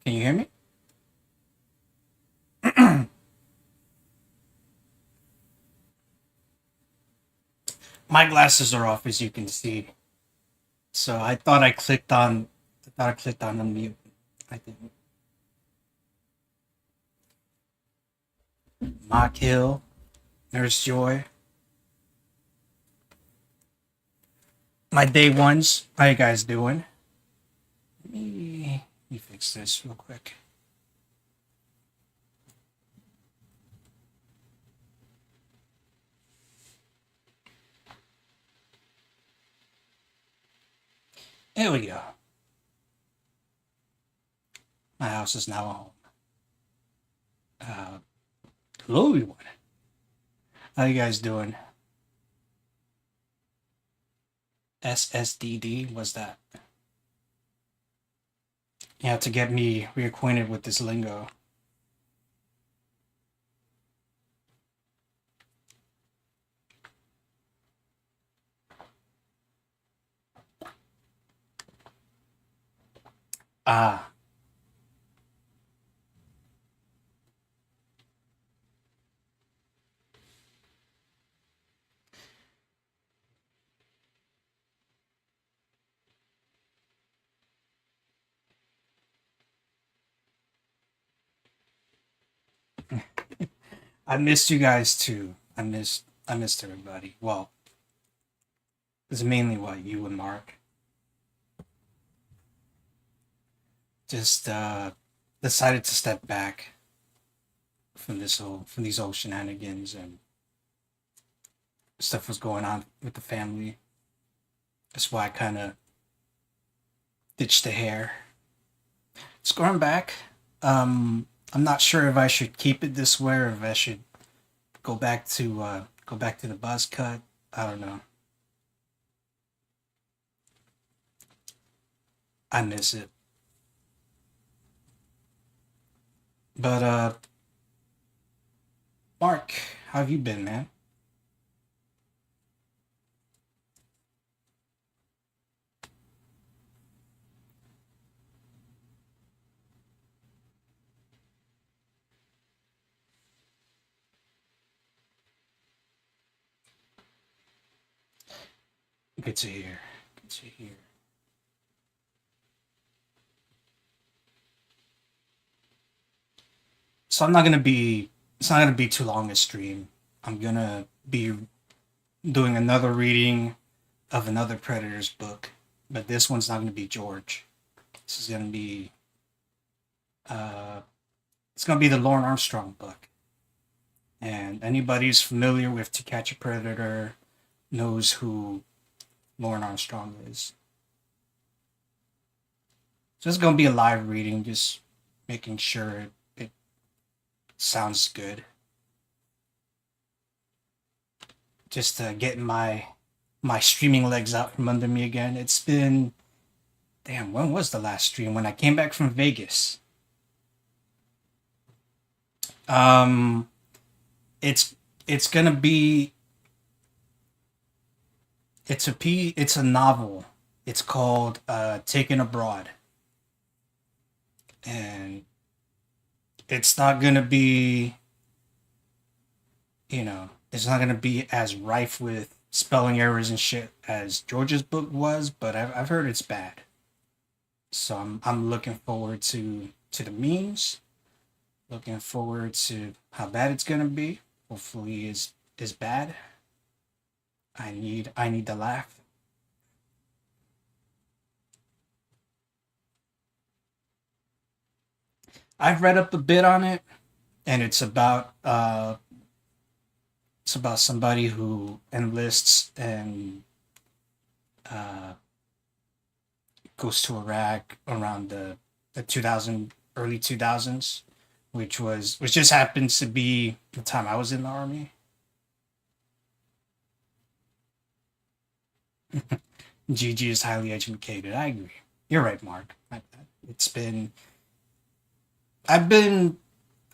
Can you hear me? My glasses are off, as you can see. So I thought I clicked on unmute. I didn't. Mock Hill, Nurse Joy, my day ones. How you guys doing? Let me fix this real quick. There we go. My house is now a home. Uh, Hello, everyone. How you guys doing? SSDD, what's that? You have to get me reacquainted with this lingo. Ah, I missed you guys too. I missed everybody. Well, it's mainly what you and Mark. Just decided to step back from these old shenanigans and stuff was going on with the family. That's why I kind of ditched the hair. It's going back. I'm not sure if I should keep it this way or if I should go back to the buzz cut. I don't know. I miss it. But Mark, how have you been, man? Good to hear. Good to hear. So I'm not gonna be. It's not gonna be too long a stream. I'm gonna be doing another reading of another Predator's book, but this one's not gonna be George. This is gonna be. Uh, it's gonna be the Lauren Armstrong book. And anybody who's familiar with To Catch a Predator knows who Lauren Armstrong is. So it's gonna be a live reading, just making sure it sounds good. Just getting my streaming legs out from under me again. It's been damn. When was the last stream? When I came back from Vegas. Um, it's it's gonna be it's a novel. It's called Taken Abroad, and it's not gonna be it's not gonna be as rife with spelling errors and shit as George's book was, but I've heard it's bad. So I'm looking forward to the memes. Looking forward to how bad it's gonna be. Hopefully is bad. I need to laugh. I've read up a bit on it, and it's about somebody who enlists and uh, goes to Iraq around the 2000 early 2000s, which just happens to be the time I was in the army. GG is highly educated. I agree. You're right, Mark. It's been I've been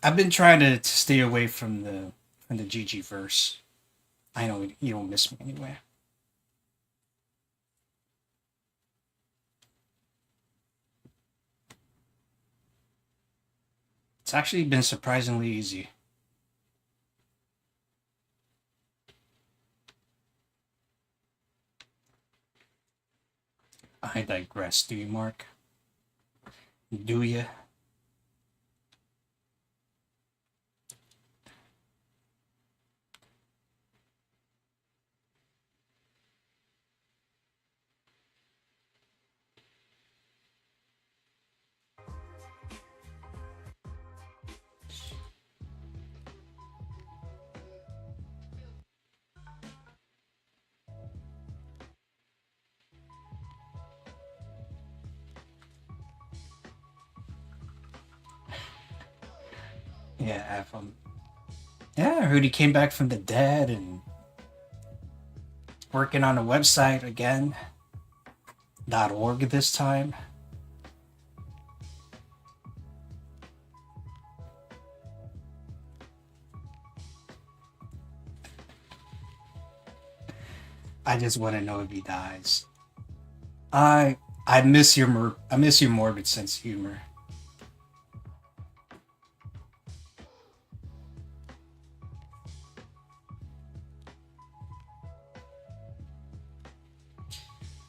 I've been trying to stay away from the GG verse. I know you don't miss me anyway. It's actually been surprisingly easy. I digress, do you, Mark? Do you? Yeah, yeah, I heard he came back from the dead and working on a website again. .org this time. I just want to know if he dies. I miss your morbid sense of humor.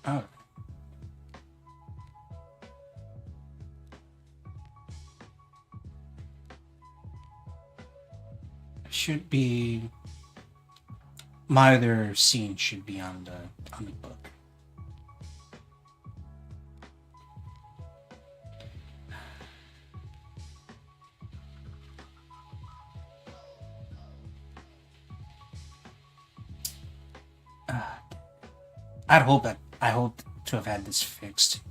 Oh, should be my other scene should be on the book. I hope to have had this fixed.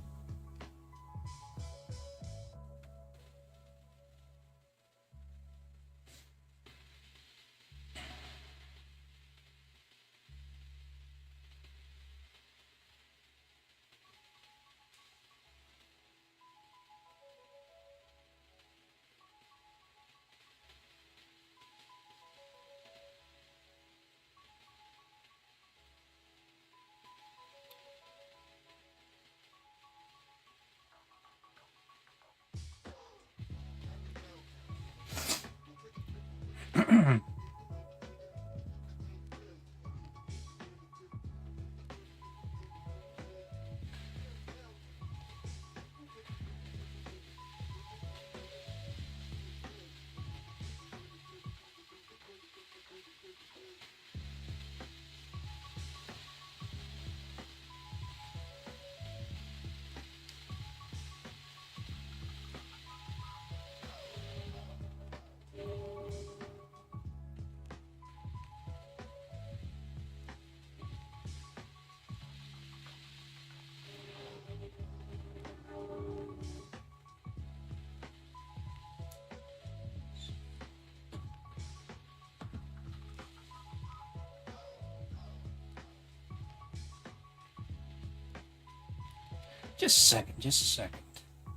Just a second, just a second.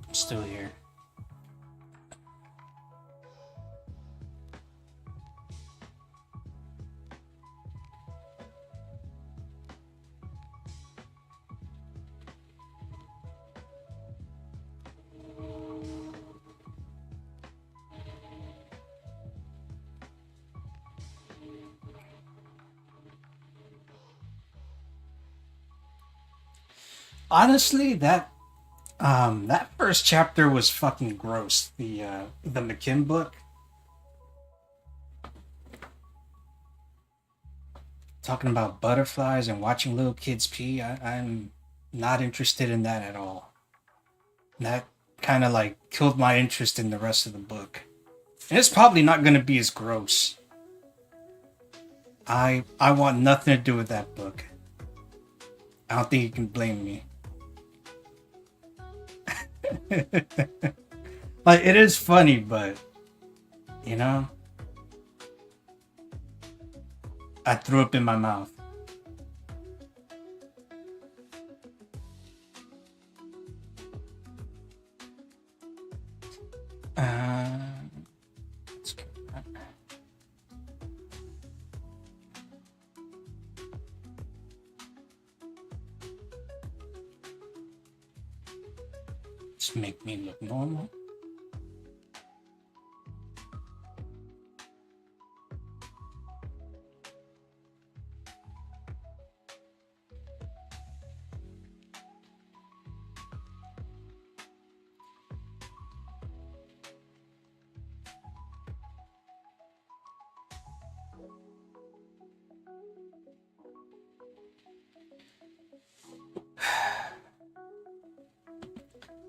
I'm still here. Honestly, that first chapter was fucking gross. The McKim book talking about butterflies and watching little kids pee. I'm not interested in that at all. That kind of like killed my interest in the rest of the book. And it's probably not going to be as gross. I want nothing to do with that book. I don't think you can blame me. Like it is funny, but you know, I threw up in my mouth. Uh, let's go. Just make me look normal.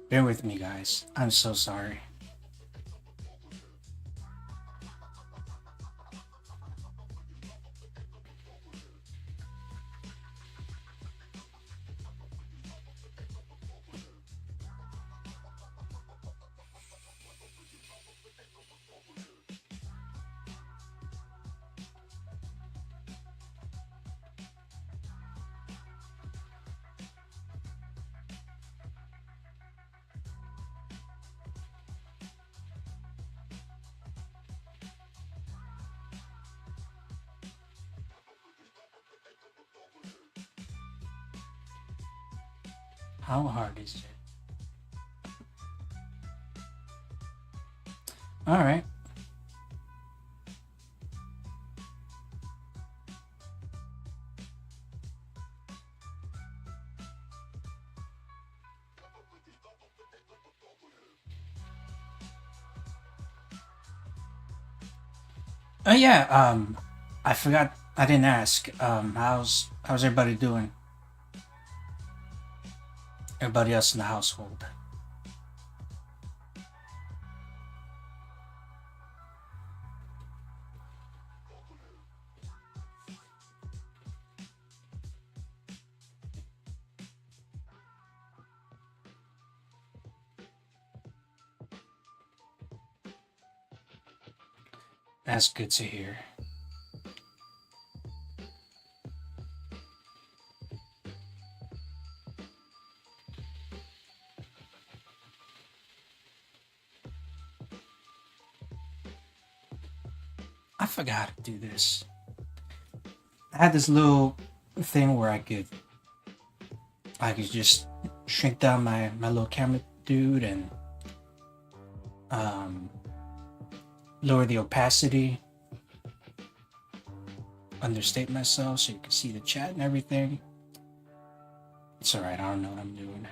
Bear with me, guys. I'm so sorry. How hard is it? All right. Oh yeah. I forgot. I didn't ask. How's everybody doing? Everybody else in the household. That's good to hear. I forgot to do this. I had this little thing where I could just shrink down my little camera dude and um, lower the opacity, understate myself so you can see the chat and everything. It's alright, I don't know what I'm doing.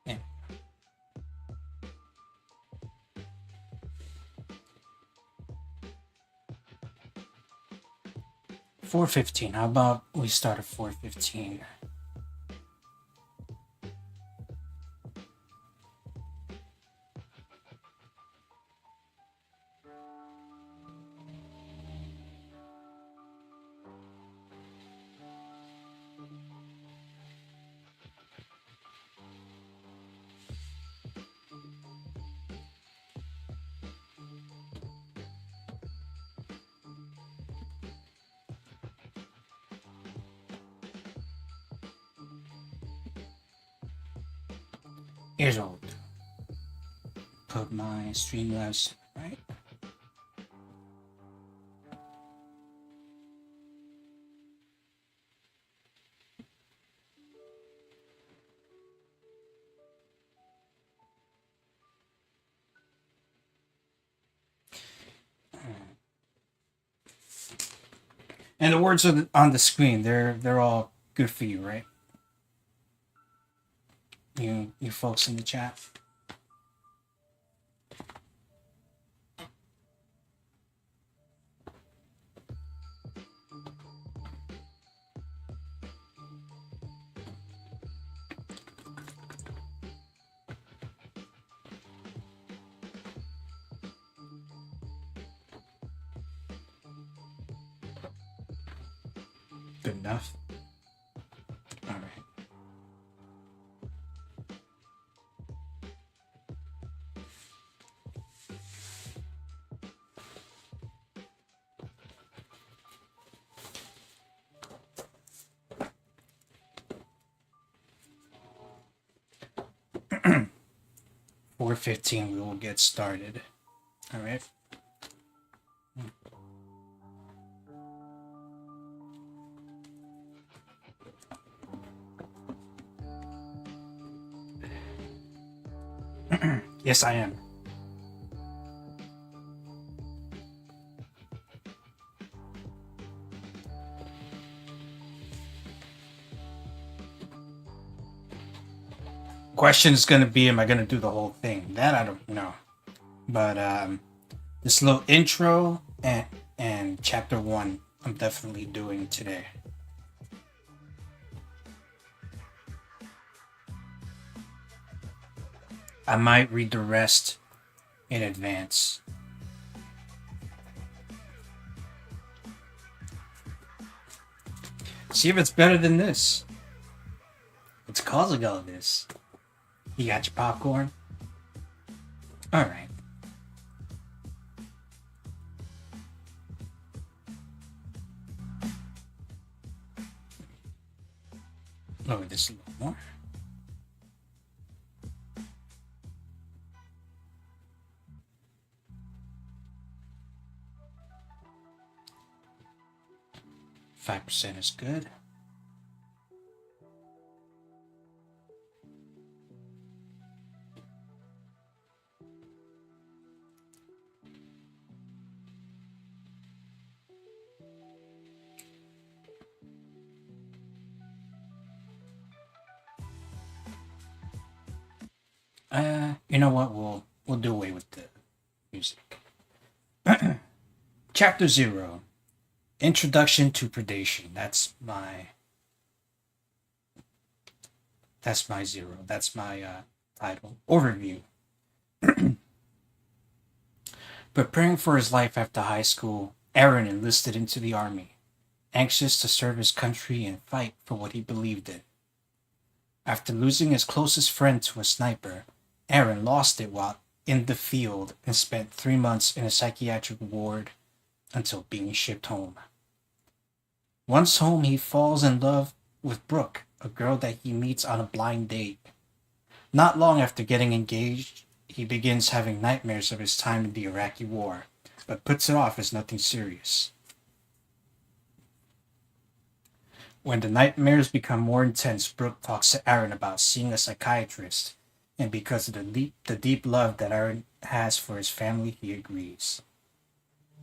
Yeah. 4:15. How about we start at 4:15? Here's what I'll do. Put my Streamlabs right. And the words on the screen, they're all good for you, right? You folks in the chat. Good enough. All right. Four 15, we will get started. All right. Yes, I am. Question is going to be, am I going to do the whole thing? That I don't know. But this little intro and chapter one, I'm definitely doing today. I might read the rest in advance. See if it's better than this. It's causing all this. You got your popcorn? Alright. Lower this a little more. %5 is good. You know what? We'll do away with the music. Chapter 0. Introduction to Predation. That's my 0. That's my title. Overview. Preparing for his life after high school, Aaron enlisted into the army, anxious to serve his country and fight for what he believed in. After losing his closest friend to a sniper, Aaron lost it while in the field and spent 3 months in a psychiatric ward until being shipped home. Once home, he falls in love with Brooke, a girl that he meets on a blind date. Not long after getting engaged, he begins having nightmares of his time in the Iraqi war, but puts it off as nothing serious. When the nightmares become more intense, Brooke talks to Aaron about seeing a psychiatrist, and because of the deep love that Aaron has for his family, he agrees.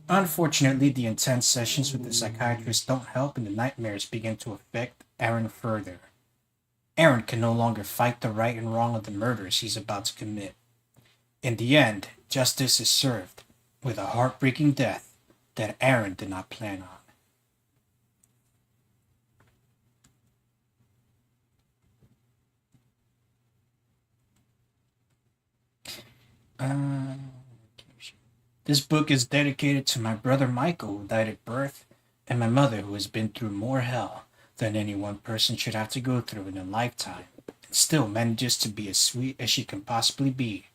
Unfortunately, the intense sessions with the psychiatrist don't help and the nightmares begin to affect Aaron further. Aaron can no longer fight the right and wrong of the murders he's about to commit. In the end, justice is served with a heartbreaking death that Aaron did not plan on. This book is dedicated to my brother Michael, who died at birth, and my mother, who has been through more hell than any one person should have to go through in a lifetime, and still manages to be as sweet as she can possibly be,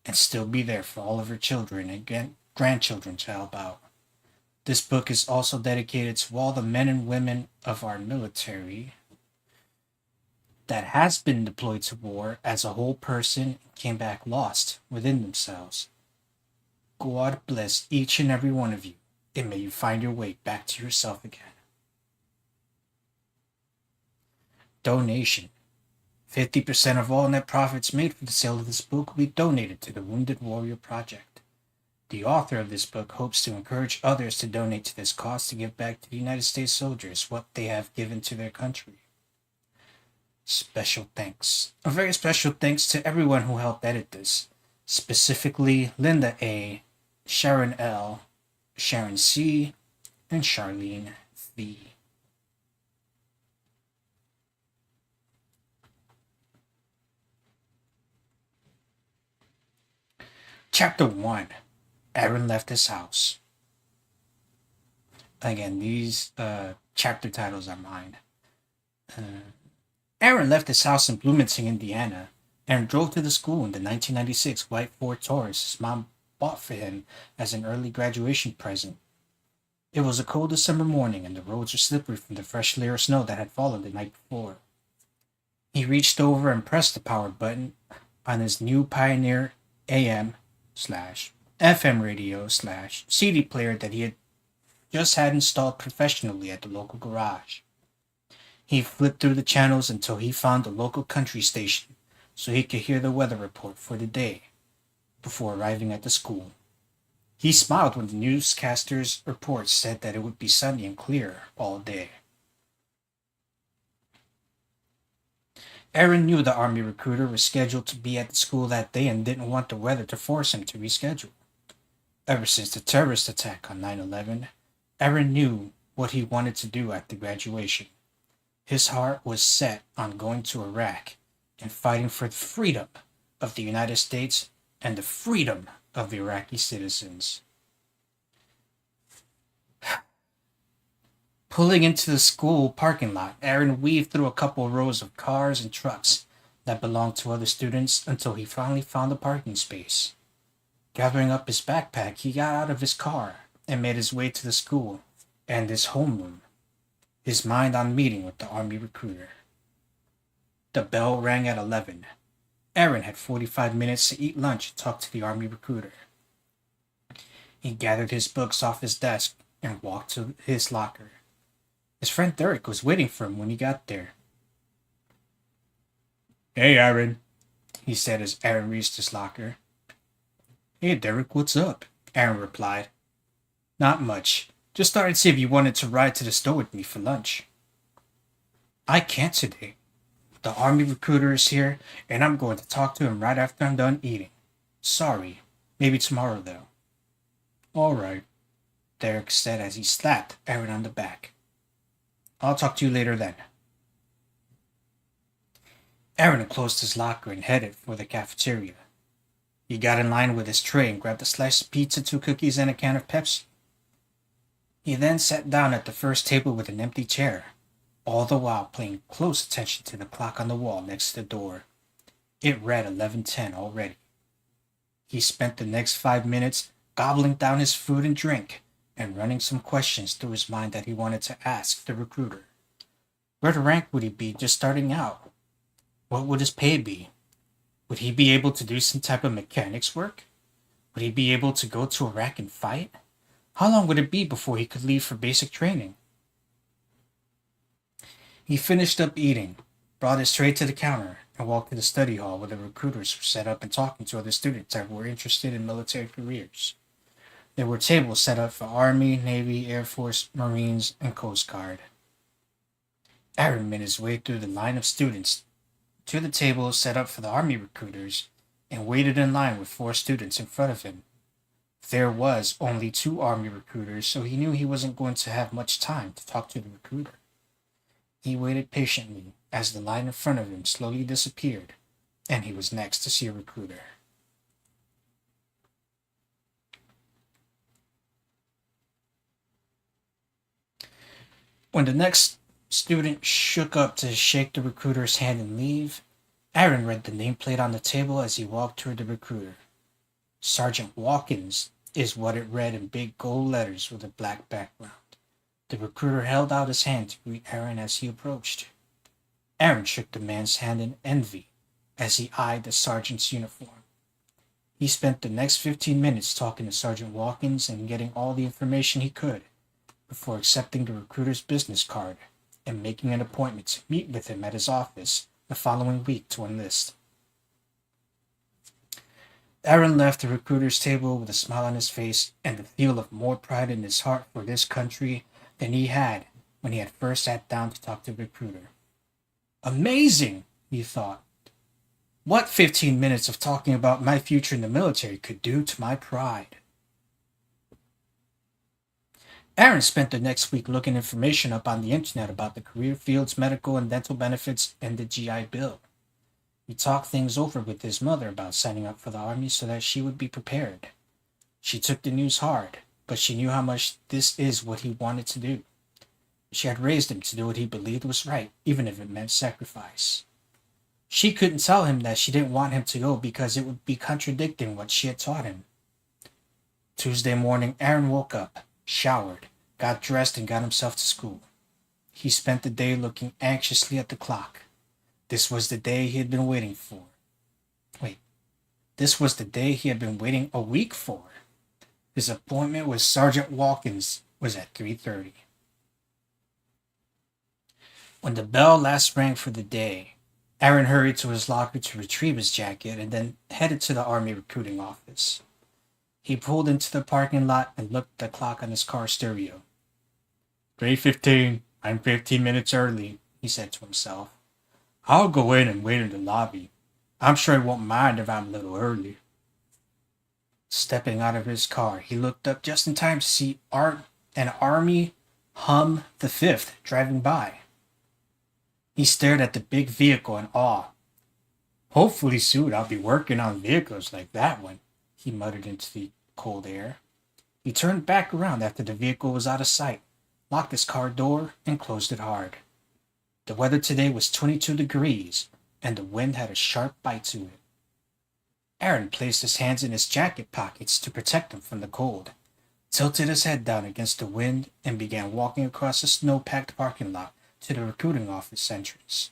and still be there for all of her children and grandchildren to help out. This book is also dedicated to all the men and women of our military that has been deployed to war as a whole person and came back lost within themselves. God bless each and every one of you, and may you find your way back to yourself again. Donation. 50% of all net profits made from the sale of this book will be donated to the Wounded Warrior Project. The author of this book hopes to encourage others to donate to this cause to give back to the United States soldiers what they have given to their country. Special thanks. A very special thanks to everyone who helped edit this, specifically Linda A., Sharon L., Sharon C., and Charlene V. Chapter 1. Aaron left his house. Again, these chapter titles are mine. Aaron left his house in Bloomington, Indiana, and drove to the school in the 1996 white Ford Taurus his mom bought for him as an early graduation present. It was a cold December morning, and the roads were slippery from the fresh layer of snow that had fallen the night before. He reached over and pressed the power button on his new Pioneer AM/FM radio/CD player that he had just had installed professionally at the local garage. He flipped through the channels until he found the local country station so he could hear the weather report for the day before arriving at the school. He smiled when the newscaster's report said that it would be sunny and clear all day. Aaron knew the Army recruiter was scheduled to be at the school that day and didn't want the weather to force him to reschedule. Ever since the terrorist attack on 9/11, Aaron knew what he wanted to do after graduation. His heart was set on going to Iraq and fighting for the freedom of the United States and the freedom of Iraqi citizens. Pulling into the school parking lot, Aaron weaved through a couple rows of cars and trucks that belonged to other students until he finally found a parking space. Gathering up his backpack, he got out of his car and made his way to the school and his homeroom, his mind on meeting with the Army recruiter. The bell rang at 11. Aaron had 45 minutes to eat lunch and talk to the Army recruiter. He gathered his books off his desk and walked to his locker. His friend Derek was waiting for him when he got there. "Hey, Aaron," he said as Aaron reached his locker. "Hey, Derek, what's up?" Aaron replied. "Not much. Just thought I'd see if you wanted to ride to the store with me for lunch." "I can't today. The Army recruiter is here, and I'm going to talk to him right after I'm done eating. Sorry. Maybe tomorrow, though." "All right," Derek said as he slapped Aaron on the back. "I'll talk to you later then." Aaron closed his locker and headed for the cafeteria. He got in line with his tray and grabbed a slice of pizza, 2 cookies, and a can of Pepsi. He then sat down at the first table with an empty chair, all the while paying close attention to the clock on the wall next to the door. It read 11:10 already. He spent the next 5 minutes gobbling down his food and drink and running some questions through his mind that he wanted to ask the recruiter. What rank would he be just starting out? What would his pay be? Would he be able to do some type of mechanics work? Would he be able to go to Iraq and fight? How long would it be before he could leave for basic training? He finished up eating, brought his tray to the counter, and walked to the study hall where the recruiters were set up and talking to other students that were interested in military careers. There were tables set up for Army, Navy, Air Force, Marines, and Coast Guard. Aaron made his way through the line of students to the table set up for the Army recruiters and waited in line with 4 students in front of him. There was only 2 Army recruiters, so he knew he wasn't going to have much time to talk to the recruiter. He waited patiently as the line in front of him slowly disappeared, and he was next to see a recruiter. When the next student shook up to shake the recruiter's hand and leave, Aaron read the nameplate on the table as he walked toward the recruiter. Sergeant Watkins is what it read in big gold letters with a black background. The recruiter held out his hand to greet Aaron as he approached. Aaron shook the man's hand in envy as he eyed the sergeant's uniform. He spent the next 15 minutes talking to Sergeant Watkins and getting all the information he could before accepting the recruiter's business card and making an appointment to meet with him at his office the following week to enlist. Aaron left the recruiter's table with a smile on his face and the feel of more pride in his heart for this country than he had when he had first sat down to talk to the recruiter. Amazing, he thought. What 15 minutes of talking about my future in the military could do to my pride. Aaron spent the next week looking information up on the internet about the career fields, medical and dental benefits, and the GI Bill. He talked things over with his mother about signing up for the Army so that she would be prepared. She took the news hard, but she knew how much this is what he wanted to do. She had raised him to do what he believed was right, even if it meant sacrifice. She couldn't tell him that she didn't want him to go because it would be contradicting what she had taught him. Tuesday morning, Aaron woke up, showered, got dressed, and got himself to school. He spent the day looking anxiously at the clock. This was the day he had been waiting for. This was the day he had been waiting a week for. His appointment with Sergeant Watkins was at 3:30. When the bell last rang for the day, Aaron hurried to his locker to retrieve his jacket and then headed to the Army recruiting office. He pulled into the parking lot and looked at the clock on his car stereo. 3:15. I'm 15 minutes early, he said to himself. I'll go in and wait in the lobby. I'm sure he won't mind if I'm a little early. Stepping out of his car, he looked up just in time to see an Army Hum the 5th driving by. He stared at the big vehicle in awe. Hopefully soon I'll be working on vehicles like that one, he muttered into the cold air. He turned back around after the vehicle was out of sight, locked his car door, and closed it hard. The weather today was 22 degrees, and the wind had a sharp bite to it. Aaron placed his hands in his jacket pockets to protect him from the cold, tilted his head down against the wind, and began walking across the snow-packed parking lot to the recruiting office entrance.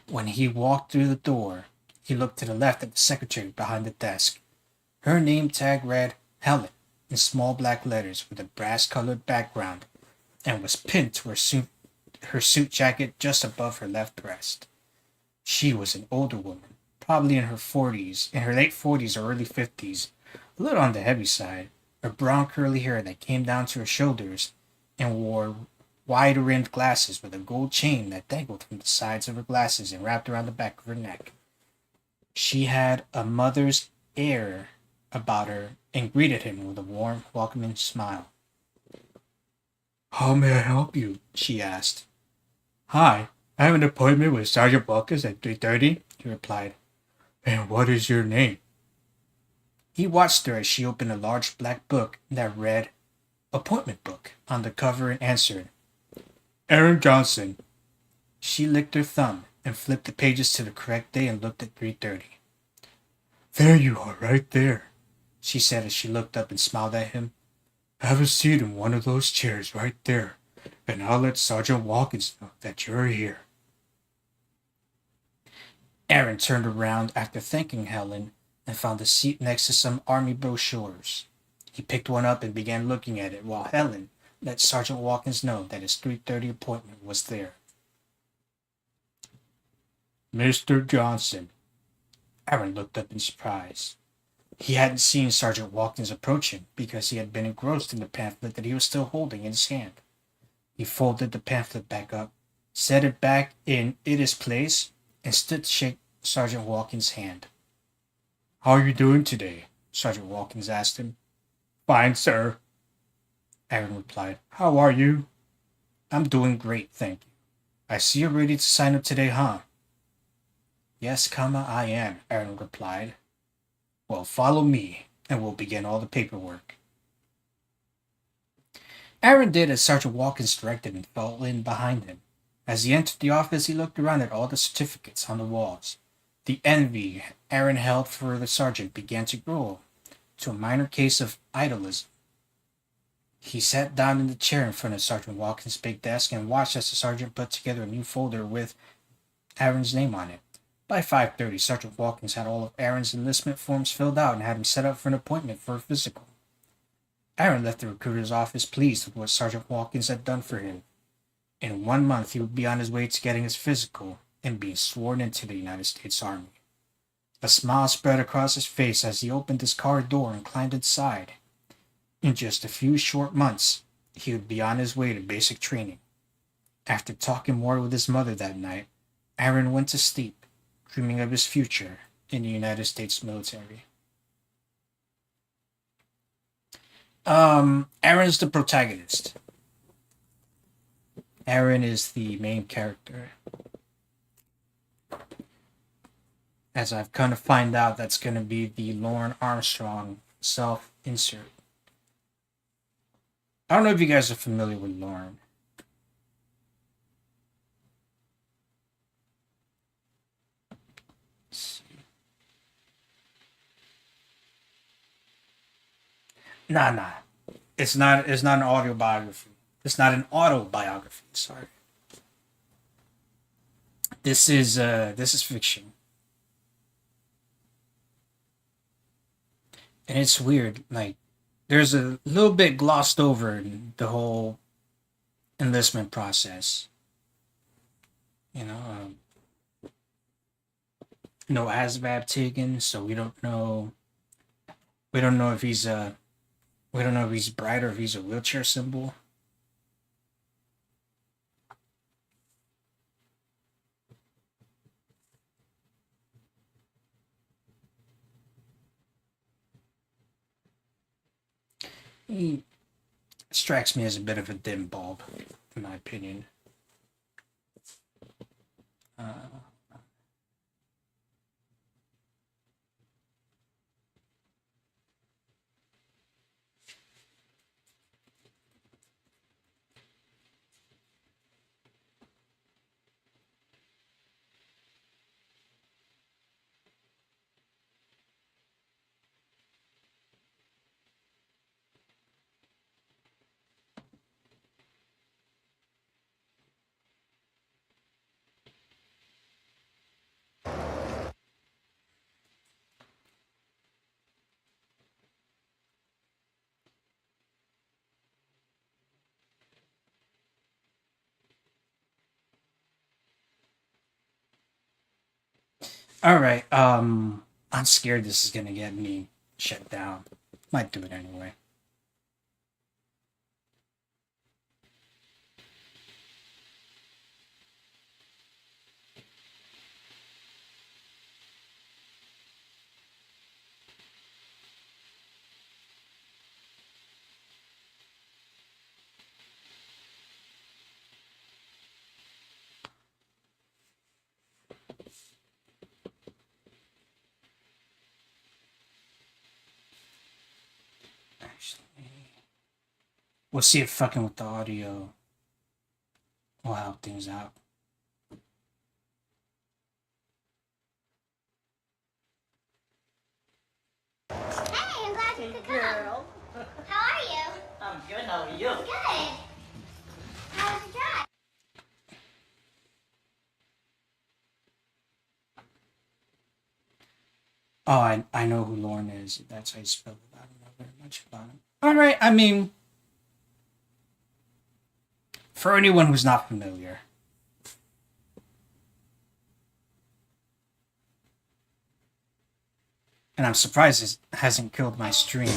When he walked through the door, he looked to the left at the secretary behind the desk. Her name tag read Helen in small black letters with a brass-colored background and was pinned to her suit jacket just above her left breast. She was an older woman, probably in her late 40s or early 50s, a little on the heavy side, her brown curly hair that came down to her shoulders, and wore wide-rimmed glasses with a gold chain that dangled from the sides of her glasses and wrapped around the back of her neck. She had a mother's air about her and greeted him with a warm, welcoming smile. "How may I help you?" she asked. "Hi, I have an appointment with Sergeant Wilkins at 3:30, he replied. "And what is your name?" He watched her as she opened a large black book that read "Appointment Book" on the cover and answered, "Aaron Johnson." She licked her thumb and flipped the pages to the correct day and looked at 3:30. "There you are, right there," she said as she looked up and smiled at him. "Have a seat in one of those chairs right there, and I'll let Sergeant Wilkins know that you're here." Aaron turned around after thanking Helen and found a seat next to some army brochures. He picked one up and began looking at it while Helen let Sergeant Wilkins know that his 3:30 appointment was there. "Mr. Johnson." Aaron looked up in surprise. He hadn't seen Sergeant Wilkins approach him because he had been engrossed in the pamphlet that he was still holding in his hand. He folded the pamphlet back up, set it back in its place, and stood to shake Sergeant Wilkins' hand. "How are you doing today?" Sergeant Wilkins asked him. "Fine, sir," Aaron replied. "How are you?" "I'm doing great, thank you. I see you're ready to sign up today, huh?" "Yes, I am," Aaron replied. "Well, follow me, and we'll begin all the paperwork." Aaron did as Sergeant Wilkins directed and fell in behind him. As he entered the office, he looked around at all the certificates on the walls. The envy Aaron held for the sergeant began to grow to a minor case of idolism. He sat down in the chair in front of Sergeant Wilkins' big desk and watched as the sergeant put together a new folder with Aaron's name on it. By 5:30, Sergeant Wilkins had all of Aaron's enlistment forms filled out and had him set up for an appointment for a physical. Aaron left the recruiter's office pleased with what Sergeant Wilkins had done for him. In 1 month, he would be on his way to getting his physical and being sworn into the United States Army. A smile spread across his face as he opened his car door and climbed inside. In just a few short months, he would be on his way to basic training. After talking more with his mother that night, Aaron went to sleep, dreaming of his future in the United States military. Aaron's the protagonist. Aaron is the main character. As I've come to find out, that's going to be the Lauren Armstrong self-insert. I don't know if you guys are familiar with Lauren. Nah. It's not an autobiography. It's not an autobiography, sorry. This is fiction. And it's weird, like there's a little bit glossed over in the whole enlistment process. You know, no ASVAB taken, so we don't know if he's bright or if he's a wheelchair symbol. He strikes me as a bit of a dim bulb, in my opinion. All right. I'm scared this is gonna get me shut down. Might do it anyway. Actually, we'll see if fucking with the audio will help things out. Hey, I'm glad you could come. Girl. How are you? I'm good, how are you? Good. How was your drive? Oh, I know who Lorne is. That's how you spell it. I don't know very much about him. All right. I mean, for anyone who's not familiar, and I'm surprised it hasn't killed my stream.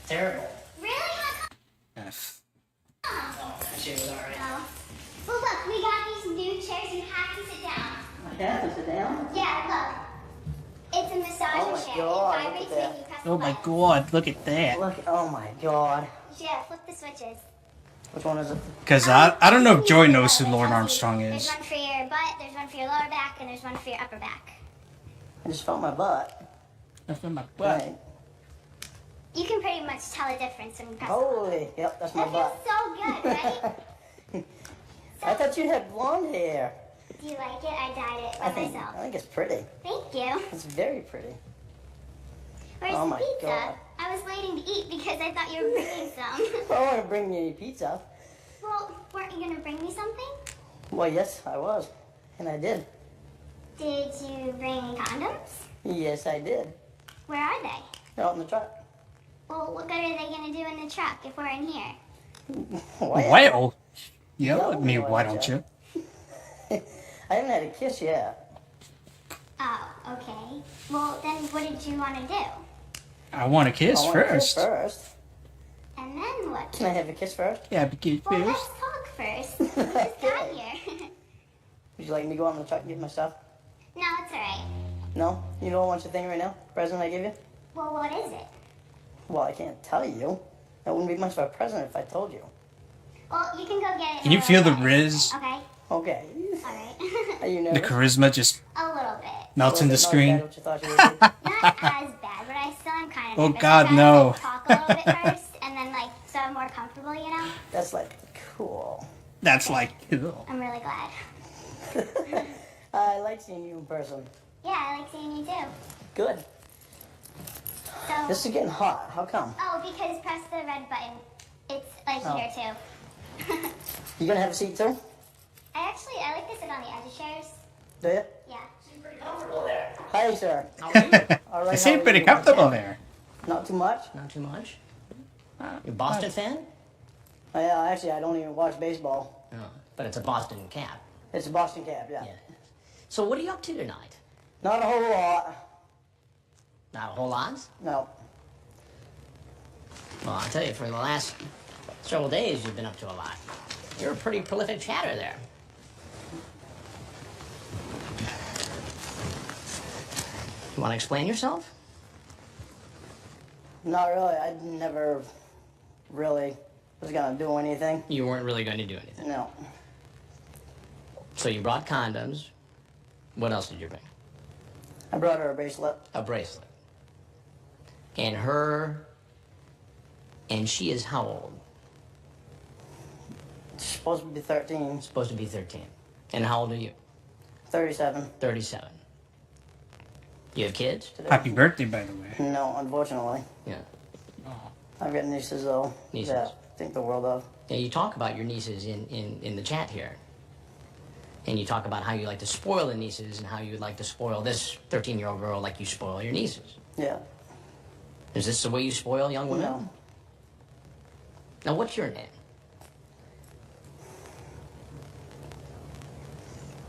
Terrible. Really? F. Oh, that shit was alright. Oh. Well, look, we got these new chairs. You have to sit down. I have to sit down? Yeah, look. It's a massager Oh my chair. God, It vibrates look at when that. you press Oh the my button. god! Look at that. Look, oh my god. Yeah, flip the switches. Which one is it? Because I don't know if Joy knows who Lorne Armstrong There's is. one for your butt, there's one for your lower back, and there's one for your upper back. I just felt my butt. That's in my Right. You can pretty much tell the difference when you press the Holy, yep, that's my button. That butt. feels so good, right? I thought you had blonde hair. Do you like it? I dyed it by myself. I think it's pretty. Thank you. It's very pretty. Where's Oh the my pizza? God. I was waiting to eat because I thought you were bringing some. I don't want to bring you any pizza. Well, weren't you gonna bring me something? Well, yes, I was. And I did. Did you bring condoms? Yes, I did. Where are they? They're out in the truck. Well, what good are they gonna do in the truck if we're in here? Well, yell at me, why don't you? I haven't had a kiss yet. Oh, okay. Well, then what did you want to do? I want a kiss I want a kiss first. first. And then what? Can I have a kiss first? Yeah, but kiss Well, let's first. talk first. We just got here. Would you like me to go out in the truck and get my stuff? No, it's alright. No? You don't want your thing right now? Present I give you? Well, what is it? Well, I can't tell you. That wouldn't be much of a present if I told you. Well, you can go get it. Can you in a feel the little bit. riz? Okay. Okay. Alright. Are you The nervous? charisma just A little bit. melts in the Not screen. bad what you thought you would be. Not as bad, but I still am kind of Oh, nervous. God, I'm trying no. to, like, talk a little bit first, and then, like, so I'm more comfortable, you know? That's like cool. That's like, ew. I'm really glad. I like seeing you in person. Yeah, I like seeing you too. Good. So, This is getting hot. How come? oh, because press the red button. It's like Oh. here too. You gonna have a seat too? I like to sit on the edge of chairs. Do you? Yeah. Pretty comfortable there. Hi, sir. How are you? All right. They seem how are pretty you? comfortable there. Not too much. Not too much. You a Boston fan? Actually, I don't even watch baseball. No, but it's a Boston cap. It's a Boston Cap, yeah. Yeah. So what are you up to tonight? Not a whole lot. Not a whole lot? No. Well, I'll tell you, for the last several days, you've been up to a lot. You're a pretty prolific chatter there. You want to explain yourself? Not really. I never really was gonna do anything. You weren't really going to do anything. No. So you brought condoms. What else did you bring? I brought her a bracelet. A bracelet. And she is how old? She's supposed to be 13. Supposed to be 13. And how old are you? 37. 37. You have kids? Today. Happy birthday, by the way. No, unfortunately. Yeah. I've got nieces, though. Nieces. That I think the world of. Yeah, you talk about your nieces in the chat here. And you talk about how you like to spoil the nieces and how you would like to spoil this 13-year-old girl like you spoil your nieces. Yeah. Is this the way you spoil young women? No. Now, what's your name?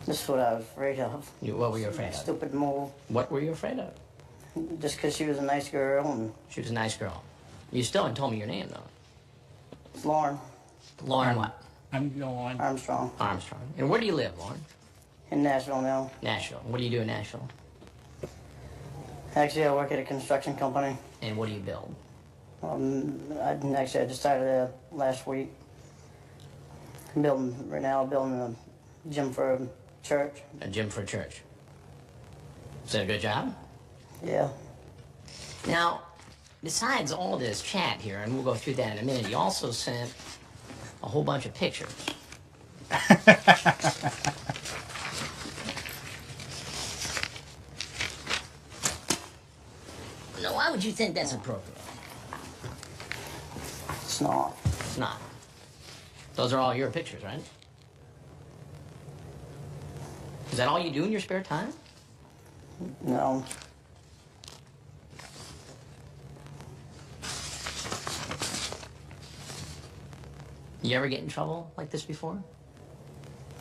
This is what I was afraid of. What were you afraid of? Stupid move. What were you afraid of? Just because she was a nice girl and She was a nice girl. You still haven't told me your name, though. Lauren Lauren what? I'm going. Armstrong Armstrong. And where do you live, Lauren? in Nashville now. Nashville. What do you do in Nashville? Actually, I work at a construction company. And what do you build? I just started there last week. Right now, building a gym for a church. A gym for a church. Is that a good job? Yeah. Now, besides all this chat here, and we'll go through that in a minute, you also sent a whole bunch of pictures. Now, why would you think that's appropriate? It's not. It's not. Those are all your pictures, right? Is that all you do in your spare time? No. You ever get in trouble like this before?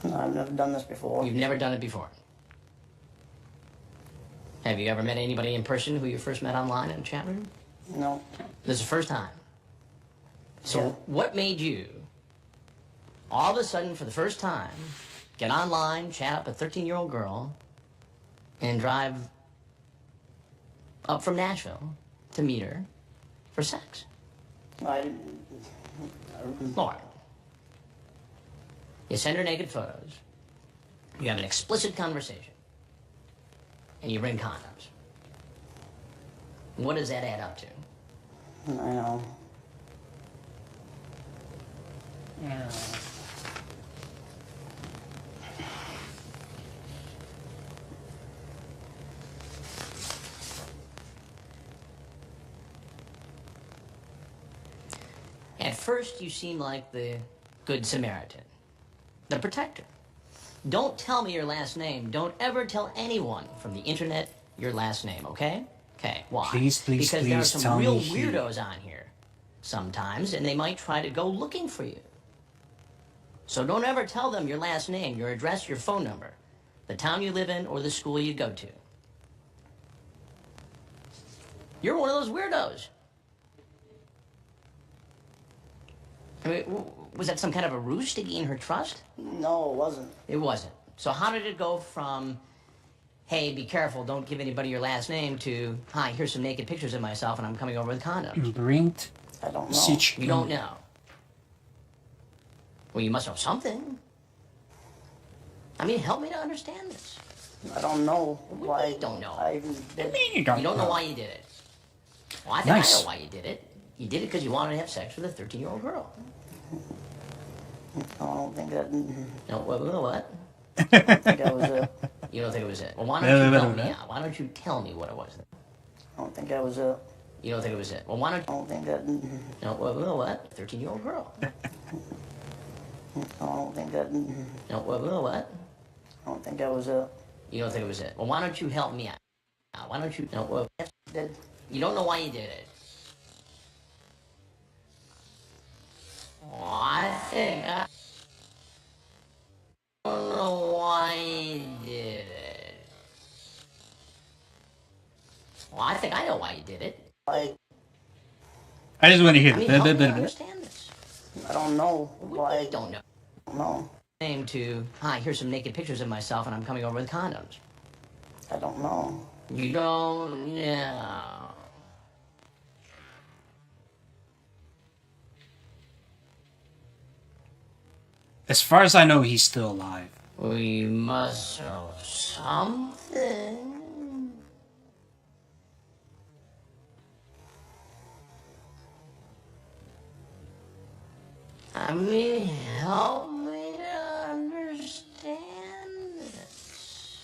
No, I've never done this before. You've never done it before. Have you ever met anybody in person who you first met online in a chat room? No. This is the first time. So Yeah. what made you, all of a sudden for the first time, get online, chat up a 13-year-old girl, and drive up from Nashville to meet her for sex? I Lauren. You send her naked photos. You have an explicit conversation. And you bring condoms. What does that add up to? know. At first, you seem like the Good Samaritan, the protector. Don't tell me your last name. Don't ever tell anyone from the internet your last name, okay? Okay, why? Please, please, because there are please some tell real me here. weirdos on here sometimes, and they might try to go looking for you. So don't ever tell them your last name, your address, your phone number, the town you live in, or the school you go to. You're one of those weirdos. I mean, was that some kind of a ruse to gain her trust? No, it wasn't. It wasn't. So how did it go from, hey, be careful, don't give anybody your last name, to, hi, here's some naked pictures of myself and I'm coming over with condoms? Bringt I don't know. sich You don't know. Well, you must know something. I mean, help me to understand this. I don't know why. You don't know. I even did. You You don't know why you did it. Well, I think I Nice. know why you did it. You did it because you wanted to have sex with a 13-year-old girl. I don't think that. No, what? I think that was it. You don't think it was it? Well, why don't you help me out? Why don't you tell me what it was? I don't think that was it. You don't think it was it? Well, why don't I don't think that. No, what? 13-year-old girl. I don't think that. No, what? I don't think that was it. You don't think it was it? Well, why don't you help me out? Why don't you? No, what? Did. You don't know why you did it. Well, I think I don't know why you did it. Well, I think I know why you did it. I just want to hear I mean, the help me bit. understand this. I don't know We why. really don't know. I don't know. Name to, hi, here's some naked pictures of myself and I'm coming over with condoms. I don't know. You don't know. As far as I know, he's still alive. We must know something. I mean, help me to understand this.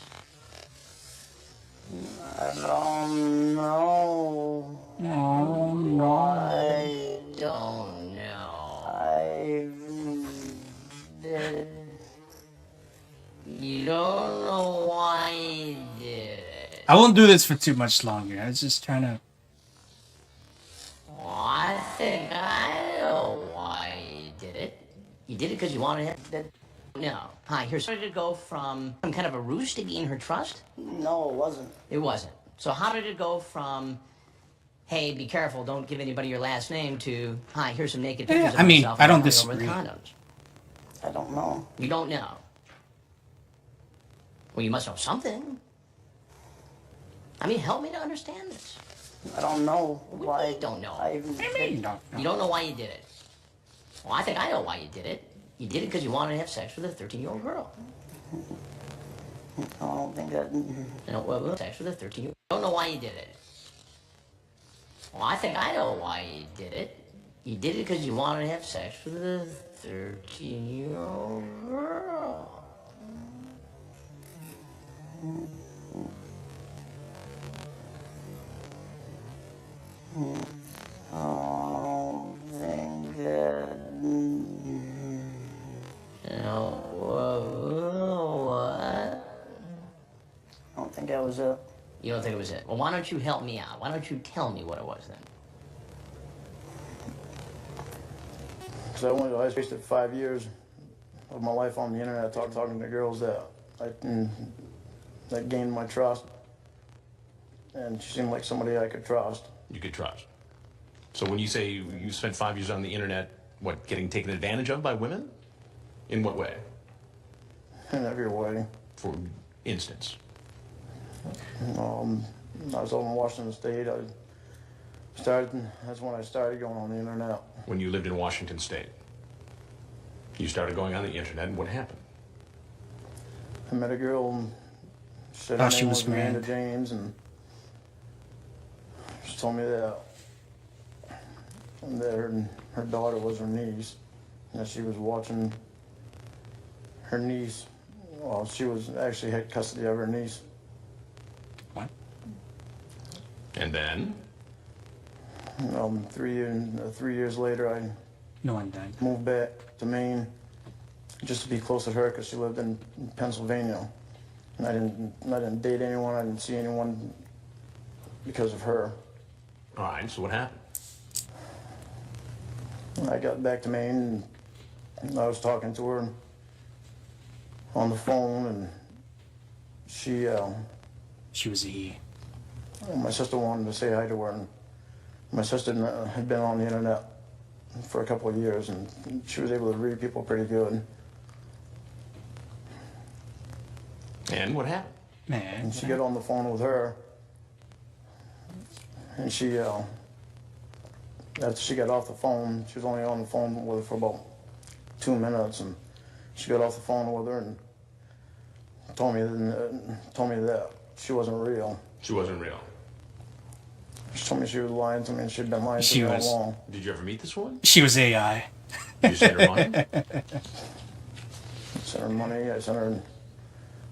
I don't know. Oh no. I Don't know. I did. You don't know why you did it. I won't do this for too much longer. I was just trying to. Well, I think I know why you did it. You did it because you wanted it. No. Hi, here's how did it go from some kind of a ruse to gain her trust? No, it wasn't. It wasn't. So how did it go from, hey, be careful, don't give anybody your last name, to, hi, here's some naked Yeah, pictures of I mean, myself I don't over with disagree. condoms? I don't know. You don't know. Well, you must know something. I mean, help me to understand this. I don't know What why. do you don't know? I even. No, You don't know why you did it. Well, I think I know why you did it. You did it because you wanted to have sex with a 13-year-old girl. I don't think that. Sex with a 13-year-old. You don't know why you did it. Well, I think I know why you did it. You did it because you wanted to have sex with a 13-year-old girl. I don't think that. What? I don't think that was it. You don't think it was it? Well, why don't you help me out? Why don't you tell me what it was then? So I wasted 5 years of my life on the internet talking to girls that gained my trust, and she seemed like somebody I could trust. You could trust. So when you say you spent 5 years on the internet, what, getting taken advantage of by women? In what way? In every way. For instance? I was over in Washington State. That's when I started going on the internet. When you lived in Washington State, you started going on the internet, and what happened? I met a girl, and she said Oh, her she name was Amanda married. James, and she told me that her daughter was her niece, and that she was watching her niece. Well, she was actually had custody of her niece. What? And then? 3 years later, I No one died. moved back to Maine just to be close to her because she lived in Pennsylvania, and I didn't date anyone. I didn't see anyone because of her. All right, so what happened? I got back to Maine, and I was talking to her on the phone, and she, She was a he. my sister wanted to say hi to her, and my sister had been on the internet for a couple of years, and she was able to read people pretty good. And what happened? Man. And she got on the phone with her, and she, after she got off the phone, she was only on the phone with her for about 2 minutes, and she got off the phone with her and told me that she wasn't real. She wasn't real. She told me she was lying to me, and she'd been lying to She me all was. along. Did you ever meet this woman? She was AI. You sent her money? I sent her money. I sent her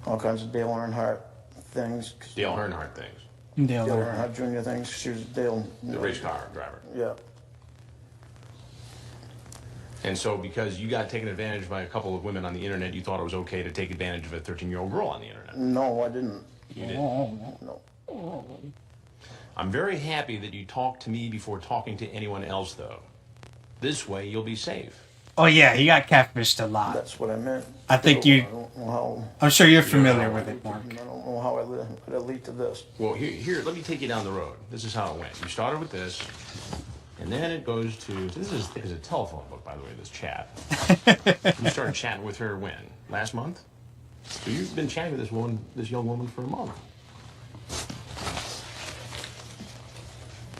all kinds of Dale Earnhardt things. Dale Earnhardt things. Dale Dale Earnhardt. Earnhardt Jr. things. She was Dale. The race car driver. Yeah. And so because you got taken advantage by a couple of women on the internet, you thought it was okay to take advantage of a 13-year-old girl on the internet. No, I didn't. You didn't. No. I'm very happy that you talked to me before talking to anyone else, though. This way, you'll be safe. Oh yeah, he got catfished a lot. That's what I meant. I think So, you- I don't know how. I'm sure you're familiar with it, Mark. I don't know how it lead to this. Well, here, let me take you down the road. This is how it went. You started with this, and then it goes to, this is a telephone book, by the way, this chat. You started chatting with her when? Last month? So you've been chatting with this young woman for a month.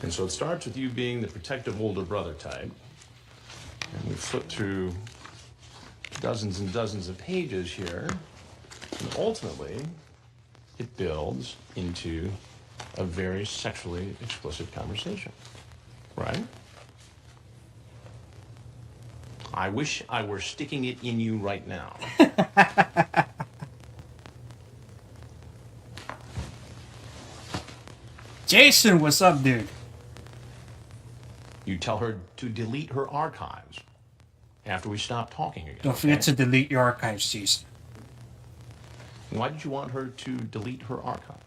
And so it starts with you being the protective older brother type. And we flip through dozens and dozens of pages here, and ultimately, it builds into a very sexually explicit conversation, right? I wish I were sticking it in you right now. Jason, what's up, dude? You tell her to delete her archives after we stop talking again. Don't forget to delete your archives, Jason. Why did you want her to delete her archives?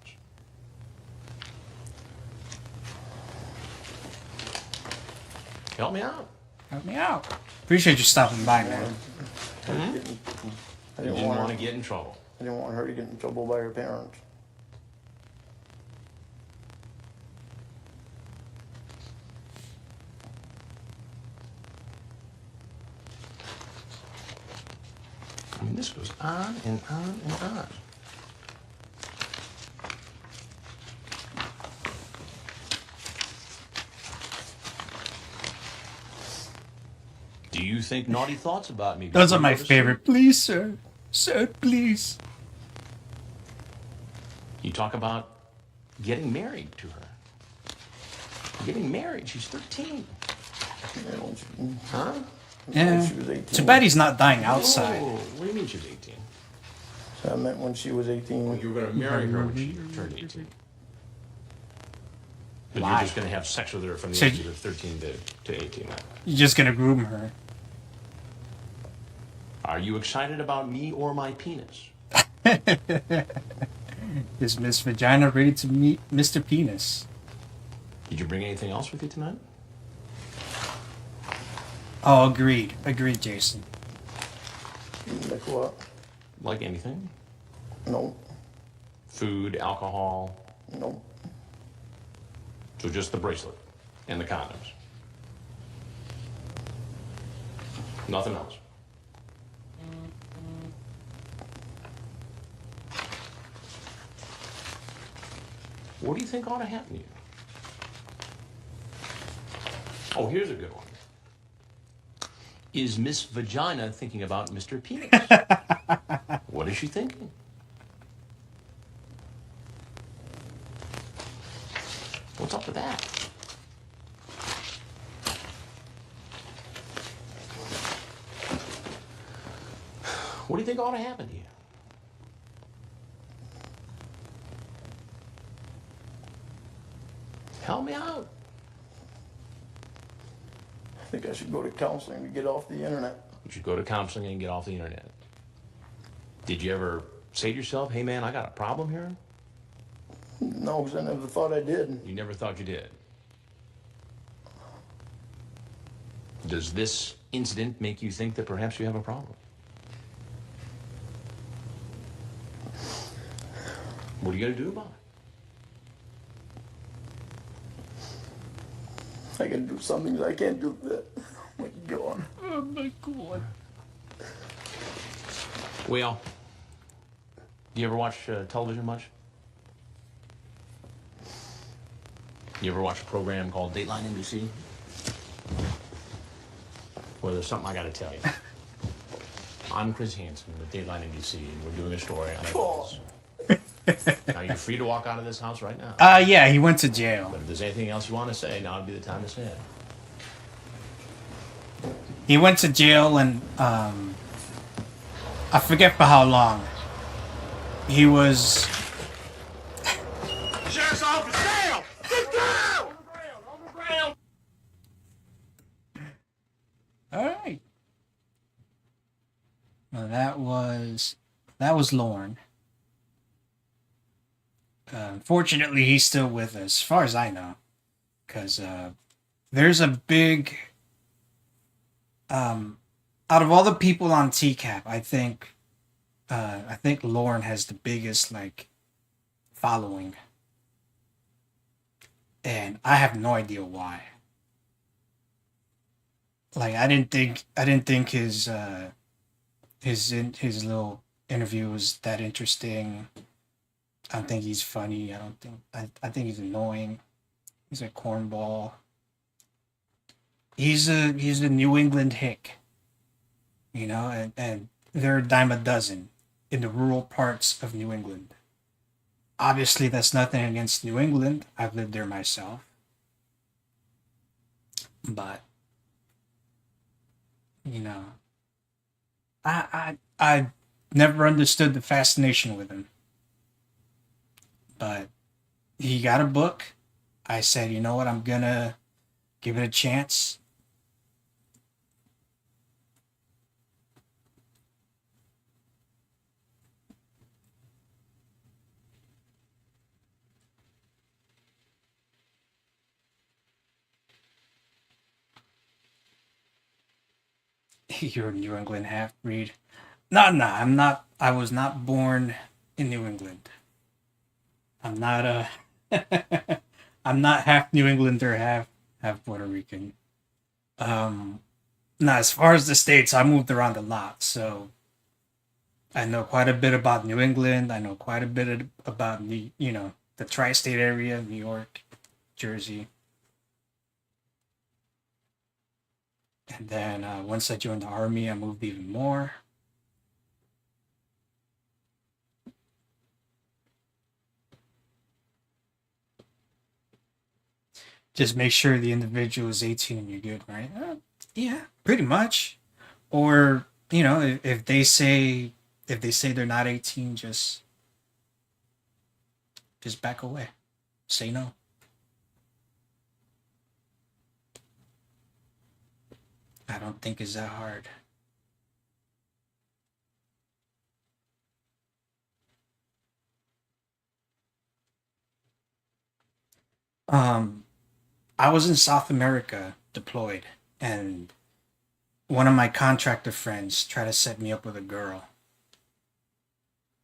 Help me out. Help me out. Appreciate you stopping by, man. I You didn't didn't want want to get in trouble. I didn't want her to get in trouble by her parents. I mean, this goes on and on and on. Do you think naughty thoughts about me? Those are before my you go to favorite. sleep? Please, sir. Sir, please. You talk about getting married to her. Getting married. She's 13. Yeah, when she, Huh? Yeah. she was 18. Too bad he's not dying outside. Oh, what do you mean she's 18? So I meant when she was 18. You were going to marry her when she turned 18. But Why? you're just going to have sex with her from the So- age of 13 to 18. You're just gonna groom her. Are you excited about me or my penis? Is Miss Vagina ready to meet Mr. Penis? Did you bring anything else with you tonight? Oh, agreed. Agreed, Jason. Like what? Like anything? No, Food, alcohol. no. So just the bracelet and the condoms. Nothing else. What do you think ought to happen to you? Oh, here's a good one. Is Miss Vagina thinking about Mr. Penis? What is she thinking? What's up with that? What do you think ought to happen to you? Help me out. I think I should go to counseling to get off the internet. You should go to counseling and get off the internet. Did you ever say to yourself, hey man, I got a problem here? No, because I never thought I did. You never thought you did. Does this incident make you think that perhaps you have a problem? What are you going to do about it? I can do some things I can't do that. Oh my God. Oh my God. Well, do you ever watch television much? You ever watch a program called Dateline NBC? Well, there's something I got to tell you. I'm Chris Hansen with Dateline NBC, and we're doing a story on evidence. Now, you're free to walk out of this house right now. Yeah, he went to jail. But if there's anything else you want to say, now would be the time to say it. He went to jail and, I forget for how long. He was... Sheriff's office, down! Get down! On the ground! Alright. Well, that was Lorne. Unfortunately, he's still with us, as far as I know. Because there's a big... out of all the people on TCAP, I think Lorne has the biggest, like, following. And I have no idea why. Like, I didn't think his little interview was that interesting. I don't think he's funny. I think he's annoying. He's a cornball. He's a New England hick. and they're a dime a dozen in the rural parts of New England. Obviously, that's nothing against New England. I've lived there myself, but you know, I never understood the fascination with him. But he got a book. I said, you know what, I'm gonna give it a chance. You're a New England half breed. No, no, I'm not. I was not born in New England. I'm not a. I'm not half New Englander, half Puerto Rican. Um, Now, as far as the states, I moved around a lot, so I know quite a bit about New England. I know quite a bit about the tri-state area, New York, Jersey, and then once I joined the army, I moved even more. Just make sure the individual is 18 and you're good, right? Yeah, pretty much. Or if they say they're not 18, just back away. Say no. I don't think it's that hard. Um, I was in South America deployed, and one of my contractor friends tried to set me up with a girl,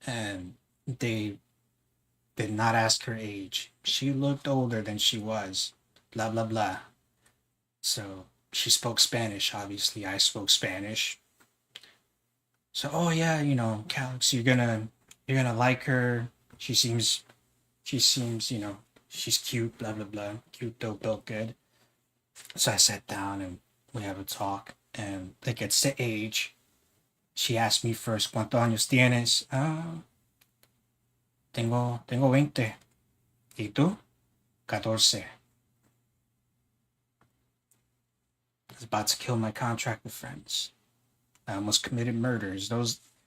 and they did not ask her age. She looked older than she was. Blah blah blah. So she spoke Spanish. Obviously, I spoke Spanish. So, oh yeah, Calix, you're gonna like her. She seems, she's cute. Blah blah blah. Cute, dope, built good. So I sat down and we have a talk. And it gets to age. She asked me first, ¿Cuántos años tienes? Tengo 20. ¿Y tú? 14. I was about to kill my contractor friends. I almost committed murders.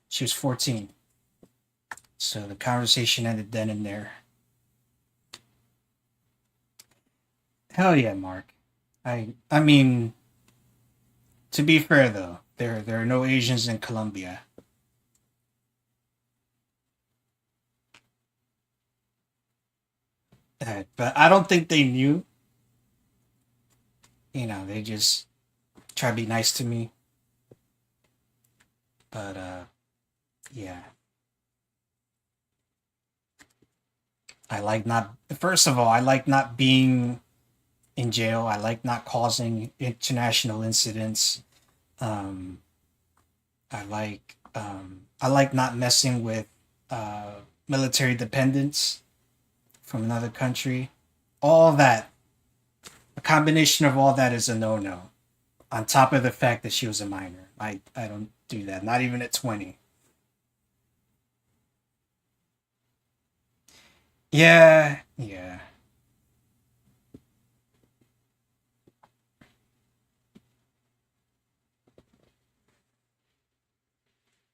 She was 14. So the conversation ended then and there. Hell yeah, Mark. I mean, to be fair though, there are no Asians in Colombia. But I don't think they knew. They just try to be nice to me. But yeah. I like not first of all, I like not being in jail. I like not causing international incidents. Um I like not messing with military dependents from another country. All that, a combination of all that is a no no. On top of the fact that she was a minor, I don't do that. Not even at 20. Yeah, yeah.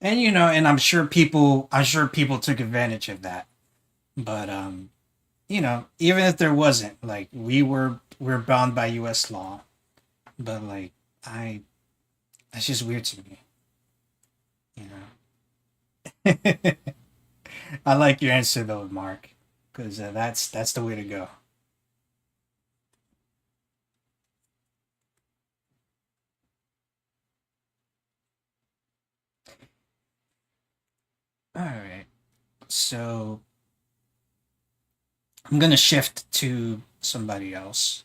And I'm sure people took advantage of that. But even if there wasn't, like we're bound by U.S. law. But like I, that's just weird to me. You know. I like your answer though, Mark, because that's the way to go. All right. So I'm gonna shift to somebody else.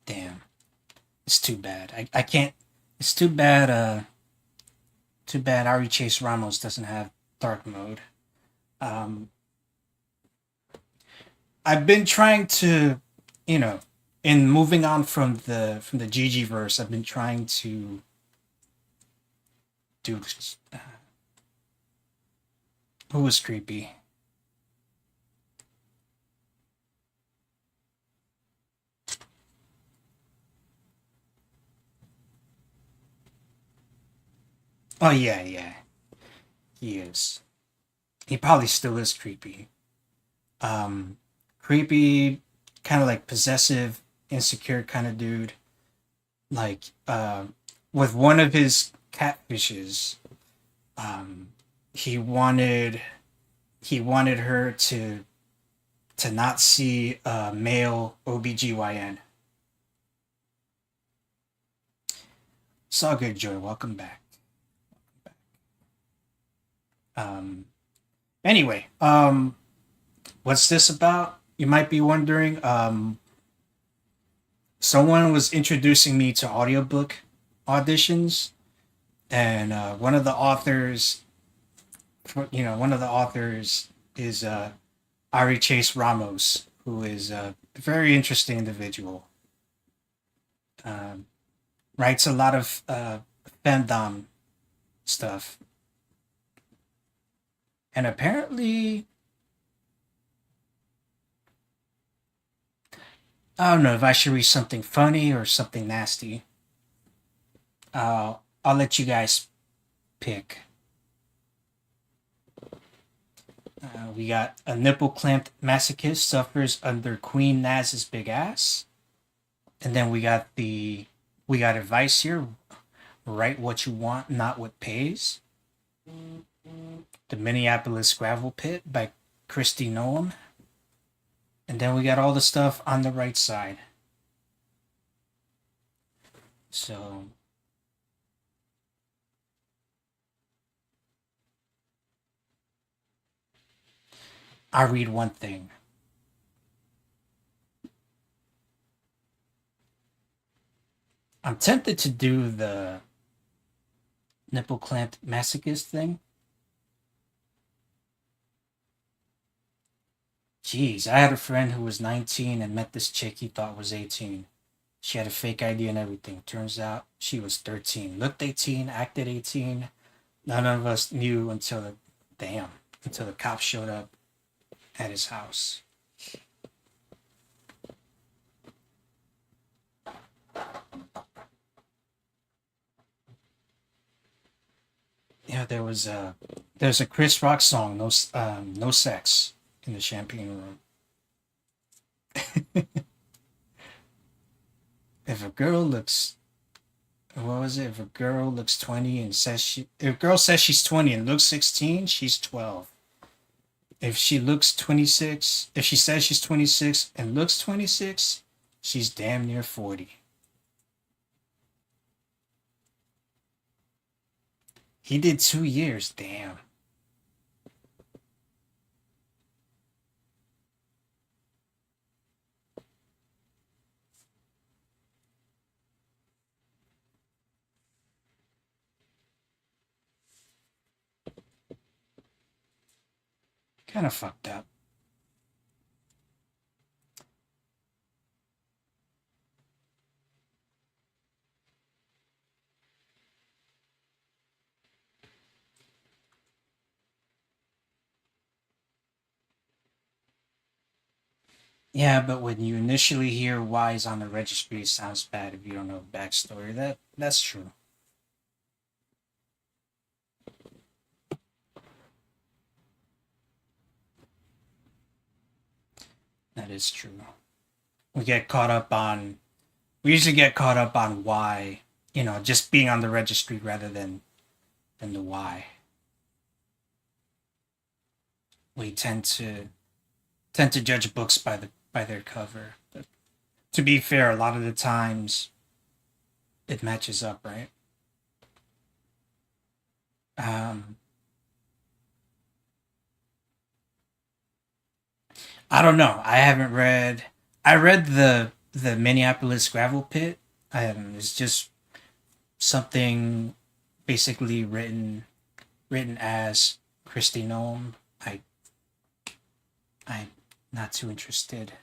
Damn, it's too bad. I can't. It's too bad. Too bad. Ari Chase Ramos doesn't have dark mode. Um, I've been trying to you know, in moving on from the Gigi verse, I've been trying to do. Who was creepy? Oh yeah, yeah, he is. He probably still is creepy. Um, Creepy, kind of like possessive, insecure kind of dude. Like, with one of his catfishes, um, he wanted he wanted her to not see a male OBGYN. It's all good, Joy. Welcome back. Um, anyway, what's this about? You might be wondering. Someone was introducing me to audiobook auditions, and one of the authors is Ari Chase Ramos, who is a very interesting individual. Um, Writes a lot of fandom stuff, and apparently, I don't know if I should read something funny or something nasty. I'll let you guys pick. We got a nipple clamped masochist suffers under Queen Naz's big ass, and then we got advice here. Write what you want, not what pays. The Minneapolis Gravel Pit by Christy Noam. And then we got all the stuff on the right side. So I'll read one thing. I'm tempted to do the nipple clamped masochist thing. Jeez, I had a friend who was 19 and met this chick he thought was 18. She had a fake ID and everything. Turns out she was 13. Looked 18, acted 18. None of us knew until the cops showed up at his house. Yeah, there's a Chris Rock song, no sex in the champagne room. If a girl looks, what was it? If a girl looks 20 and if a girl says she's 20 and looks 16, she's 12. If she looks 26, if she says she's 26 and looks 26, she's damn near 40. He did 2 years, damn. Kind of fucked up. Yeah, but when you initially hear why he's on the registry, it sounds bad if you don't know the backstory. That's true. That is true. We get caught up on. We usually get caught up on why, just being on the registry rather than the why. We tend to judge books by their cover. But to be fair, a lot of the times it matches up, right? Um, I don't know. I haven't read. I read the Minneapolis Gravel Pit. It's just something basically written as Christy Noam. I'm not too interested.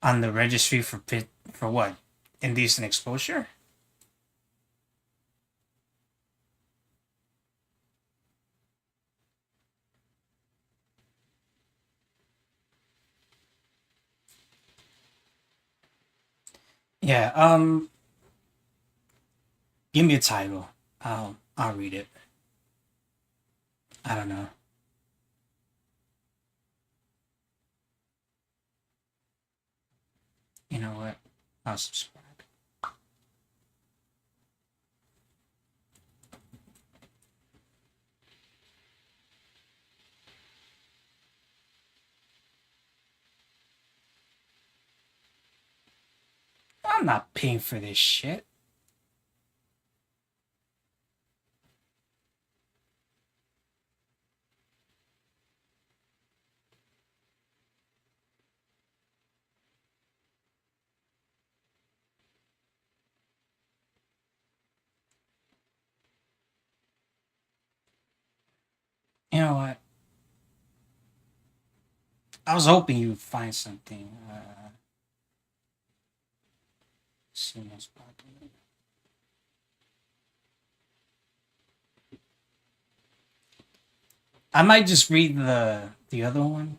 on the registry for what? Indecent exposure? Yeah, give me a title. I'll read it. I don't know. You know what? I'll subscribe. I'm not paying for this shit. You know what? I was hoping you'd find something. See what's popular. I might just read the other one.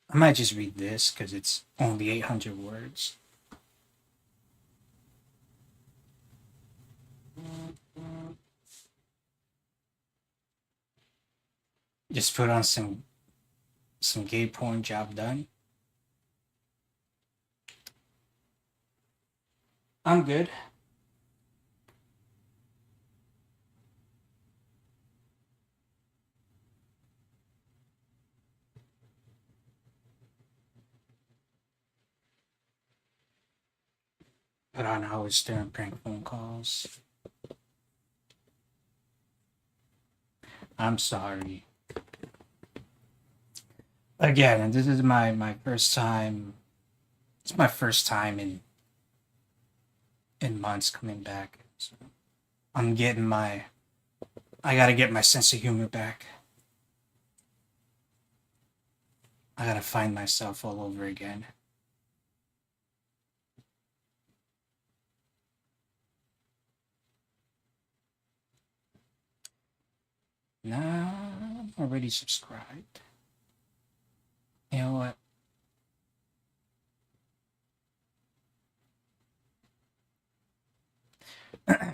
I might just read this because it's only 800 words. Just put on some gay porn, job done. I'm good. Put on Howard Stern prank phone calls. I'm sorry. Again, and this is my first time. It's my first time in months coming back. So I'm getting my. I gotta get my sense of humor back. I gotta find myself all over again. Nah, I'm already subscribed. You know what?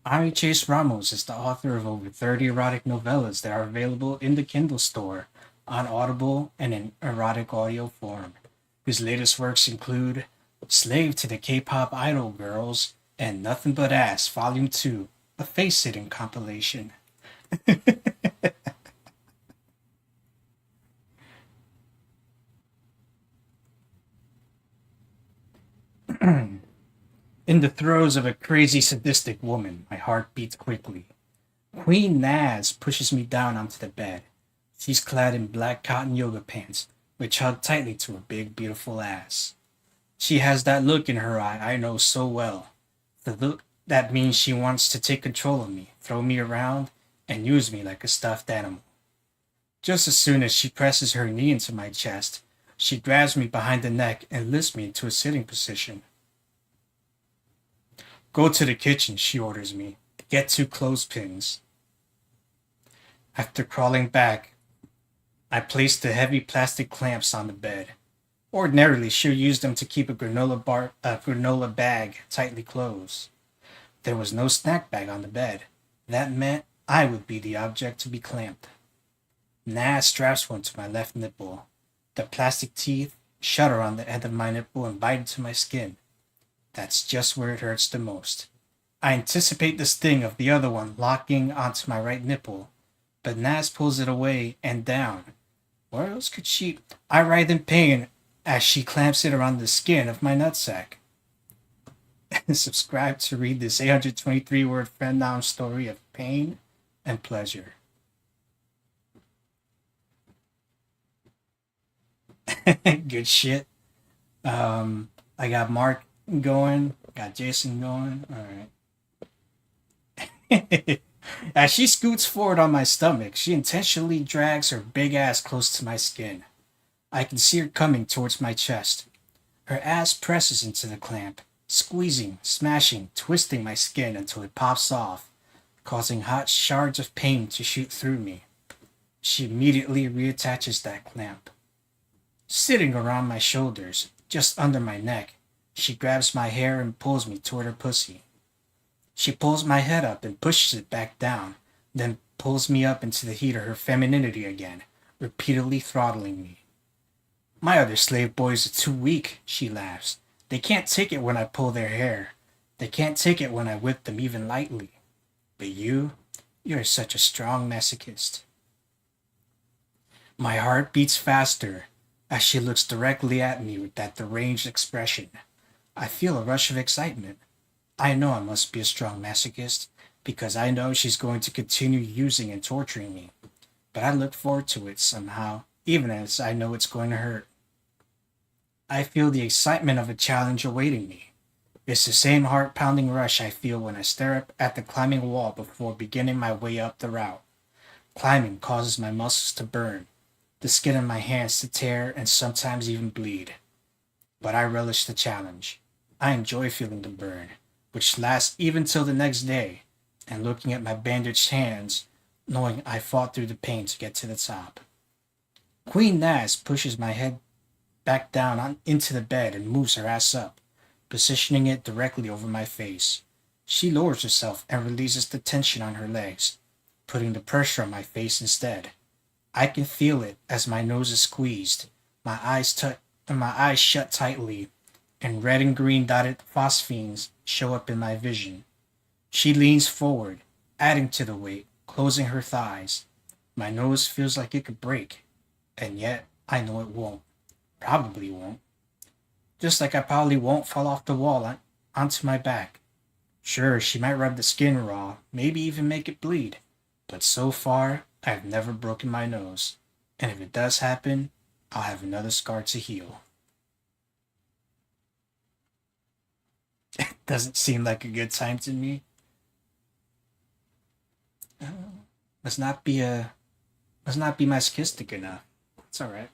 Ari Chase Ramos is the author of over 30 erotic novellas that are available in the Kindle store, on Audible, and in erotic audio form. His latest works include Slave to the K-pop Idol Girls and Nothing But Ass Volume 2, a face-sitting compilation. In the throes of a crazy sadistic woman, my heart beats quickly. Queen Naz pushes me down onto the bed. She's clad in black cotton yoga pants, which hug tightly to her big, beautiful ass. She has that look in her eye I know so well. The look that means she wants to take control of me, throw me around, and use me like a stuffed animal. Just as soon as she presses her knee into my chest, she grabs me behind the neck and lifts me into a sitting position. Go to the kitchen, she orders me. Get 2 clothespins. After crawling back, I place the heavy plastic clamps on the bed. Ordinarily, she'll use them to keep a granola bag tightly closed. There was no snack bag on the bed. That meant I would be the object to be clamped. Naz straps one to my left nipple. The plastic teeth shudder on the end of my nipple and bite into my skin. That's just where it hurts the most. I anticipate the sting of the other one locking onto my right nipple, but Naz pulls it away and down. Where else could she? I writhe in pain as she clamps it around the skin of my nutsack. Subscribe to read this 823-word fan-noun story of pain and pleasure. Good shit. I got Mark going. Got Jason going. All right. As she scoots forward on my stomach, she intentionally drags her big ass close to my skin. I can see her coming towards my chest. Her ass presses into the clamp, squeezing, smashing, twisting my skin until it pops off, causing hot shards of pain to shoot through me. She immediately reattaches that clamp. Sitting around my shoulders, just under my neck, she grabs my hair and pulls me toward her pussy. She pulls my head up and pushes it back down, then pulls me up into the heat of her femininity again, repeatedly throttling me. My other slave boys are too weak, she laughs. They can't take it when I pull their hair. They can't take it when I whip them even lightly. But you're such a strong masochist. My heart beats faster as she looks directly at me with that deranged expression. I feel a rush of excitement. I know I must be a strong masochist because I know she's going to continue using and torturing me. But I look forward to it somehow, even as I know it's going to hurt. I feel the excitement of a challenge awaiting me. It's the same heart-pounding rush I feel when I stare up at the climbing wall before beginning my way up the route. Climbing causes my muscles to burn, the skin on my hands to tear and sometimes even bleed. But I relish the challenge. I enjoy feeling the burn, which lasts even till the next day, and looking at my bandaged hands, knowing I fought through the pain to get to the top. Queen Naz pushes my head back down into the bed and moves her ass up, positioning it directly over my face. She lowers herself and releases the tension on her legs, putting the pressure on my face instead. I can feel it as my nose is squeezed, my eyes shut tightly, and red and green dotted phosphenes show up in my vision. She leans forward, adding to the weight, closing her thighs. My nose feels like it could break, and yet I know it won't. Probably won't. Just like I probably won't fall off the wall onto my back. Sure, she might rub the skin raw, maybe even make it bleed, but so far, I've never broken my nose, and if it does happen, I'll have another scar to heal. Doesn't seem like a good time to me. Must not be masochistic enough. It's alright.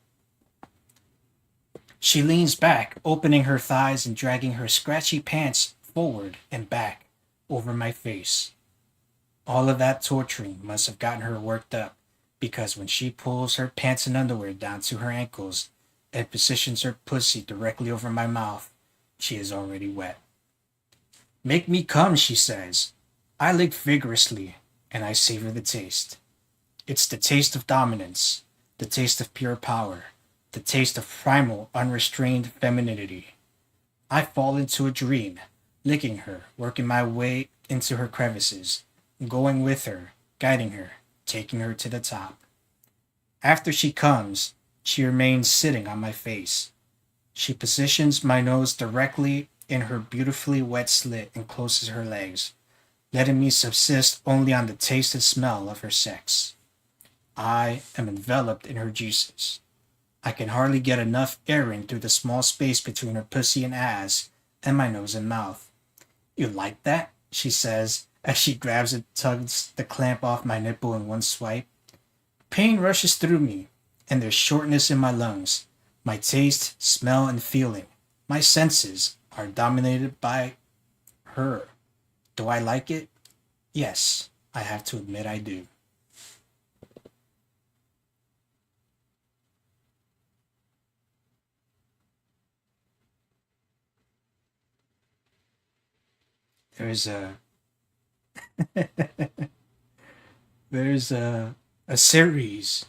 She leans back, opening her thighs and dragging her scratchy pants forward and back over my face. All of that torturing must have gotten her worked up, because when she pulls her pants and underwear down to her ankles and positions her pussy directly over my mouth, she is already wet. Make me come, she says. I lick vigorously, and I savor the taste. It's the taste of dominance, the taste of pure power, the taste of primal, unrestrained femininity. I fall into a dream, licking her, working my way into her crevices, going with her, guiding her, taking her to the top. After she comes, she remains sitting on my face. She positions my nose directly in her beautifully wet slit and closes her legs, letting me subsist only on the taste and smell of her sex. I am enveloped in her juices. I can hardly get enough air in through the small space between her pussy and ass and my nose and mouth. You like that? She says as she grabs and tugs the clamp off my nipple in one swipe. Pain rushes through me, and there's shortness in my lungs. My taste, smell, and feeling, my senses, are dominated by her. Do I like it? Yes, I have to admit I do. There's a there's a series.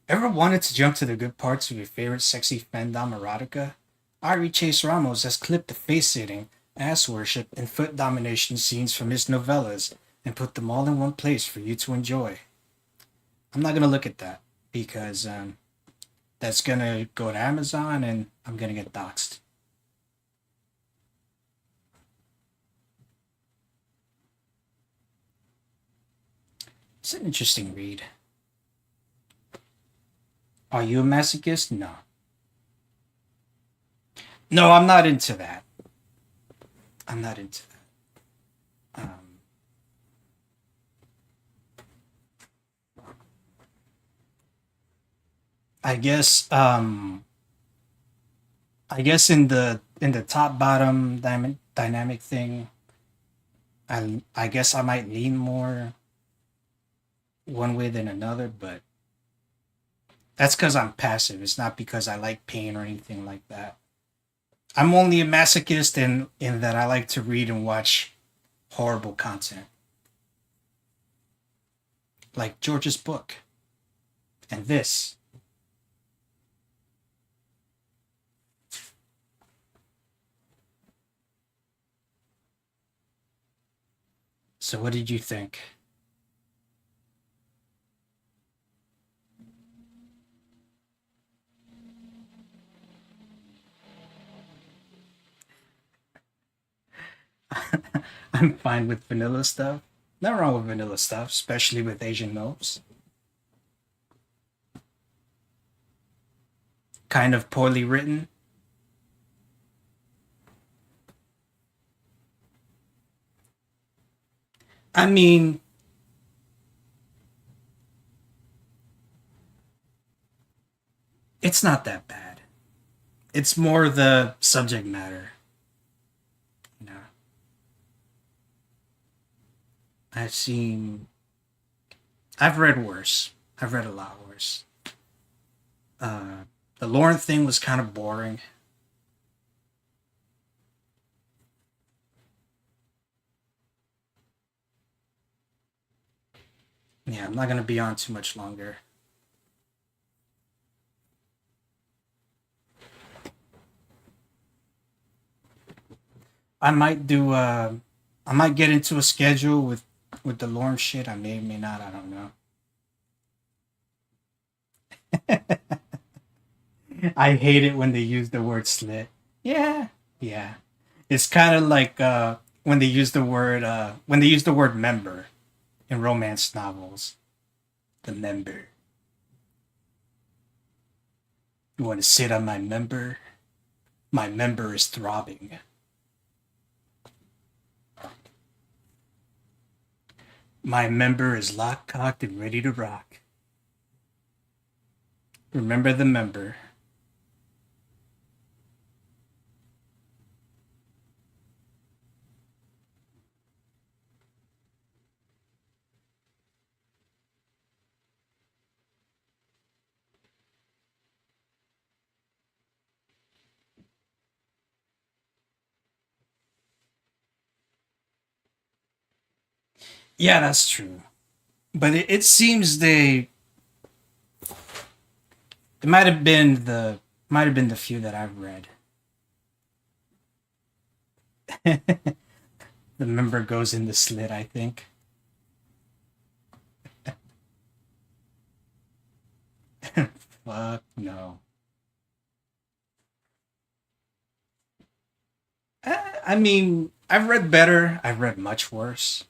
Ever wanted to jump to the good parts of your favorite sexy fandom erotica? Ari Chase Ramos has clipped the face-sitting, ass worship, and foot domination scenes from his novellas and put them all in one place for you to enjoy. I'm not gonna look at that because that's gonna go to Amazon and I'm gonna get doxxed. It's an interesting read. Are you a masochist? No. No, I'm not into that. I'm not into that. I guess I guess in the top bottom dynamic thing, I guess I might lean more one way than another, but that's because I'm passive. It's not because I like pain or anything like that. I'm only a masochist in that I like to read and watch horrible content, like George's book and this. So, what did you think? I'm fine with vanilla stuff. Nothing wrong with vanilla stuff, especially with Asian milfs. Kind of poorly written. I mean, it's not that bad. It's more the subject matter. You know, I've seen, I've read worse. I've read a lot worse. Uh, the Lauren thing was kind of boring. Yeah, I'm not gonna be on too much longer. I might do. I might get into a schedule with the Lauren shit. I may not. I don't know. I hate it when they use the word slit. Yeah, yeah. It's kind of like when they use the word member in romance novels. The member. You want to sit on my member? My member is throbbing. My member is locked, cocked, and ready to rock. Remember the member. Yeah, that's true. But it seems it might have been the few that I've read. The member goes in the slit, I think. Fuck no. I mean, I've read better. I've read much worse.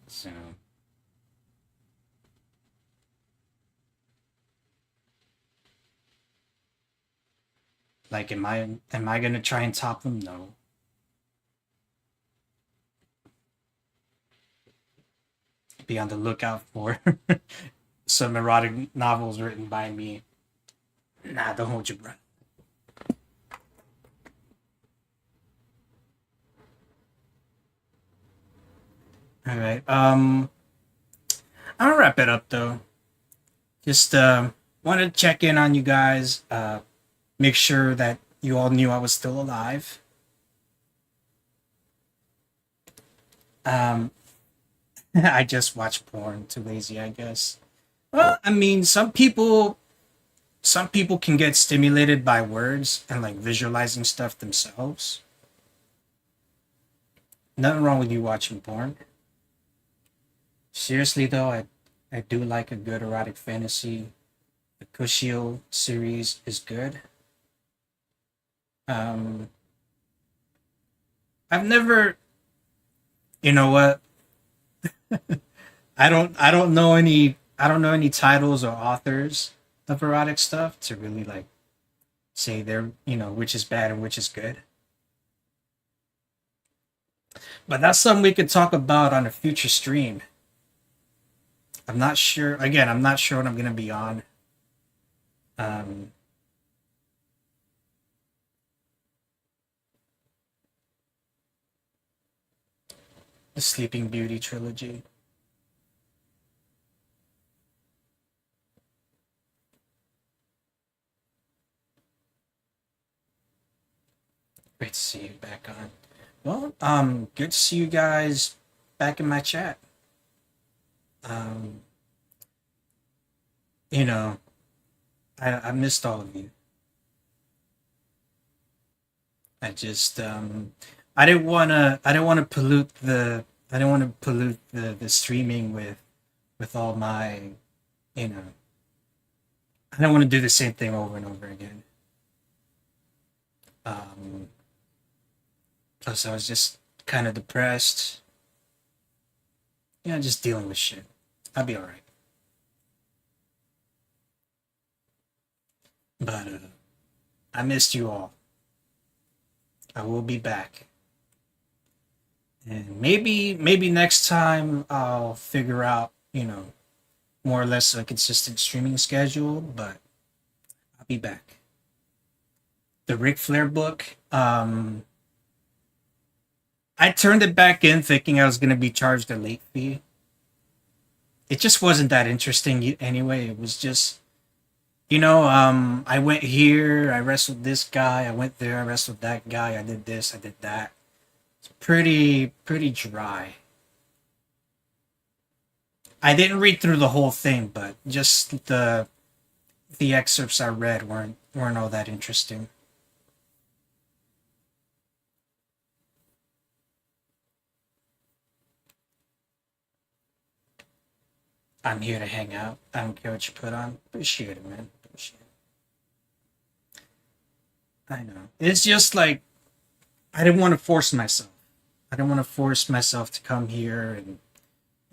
So, like, am I gonna try and top them? No. Be on the lookout for some erotic novels written by me. Nah, don't hold your breath. All right. I'm gonna wrap it up though. Just wanted to check in on you guys. Make sure that you all knew I was still alive. Um, I just watch porn. Too lazy, I guess. Well, I mean, some people can get stimulated by words and like visualizing stuff themselves. Nothing wrong with you watching porn. Seriously though, I do like a good erotic fantasy. The Kushio series is good. Um, I've never, you know what? I don't know any titles or authors of erotic stuff to really like say they're, which is bad and which is good. But that's something we could talk about on a future stream. I'm not sure. Again, I'm not sure what I'm gonna be on. Um, the Sleeping Beauty trilogy. Great to see you back on. Well, good to see you guys back in my chat. Um, you know, I missed all of you. I just I didn't wanna pollute the streaming with all my, you know I don't want to do the same thing over and over again. Um, Plus I was just kind of depressed. Just dealing with shit. I'll be all right. But I missed you all. I will be back. And maybe next time I'll figure out, more or less a consistent streaming schedule, but I'll be back. The Ric Flair book, I turned it back in thinking I was going to be charged a late fee. It just wasn't that interesting anyway. It was just, I went here, I wrestled this guy, I went there, I wrestled that guy, I did this, I did that. It's pretty dry. I didn't read through the whole thing, but just the excerpts I read weren't all that interesting. I'm here to hang out. I don't care what you put on. Appreciate it, man. Appreciate it. I know. It's just like I didn't want to force myself. I didn't want to force myself to come here and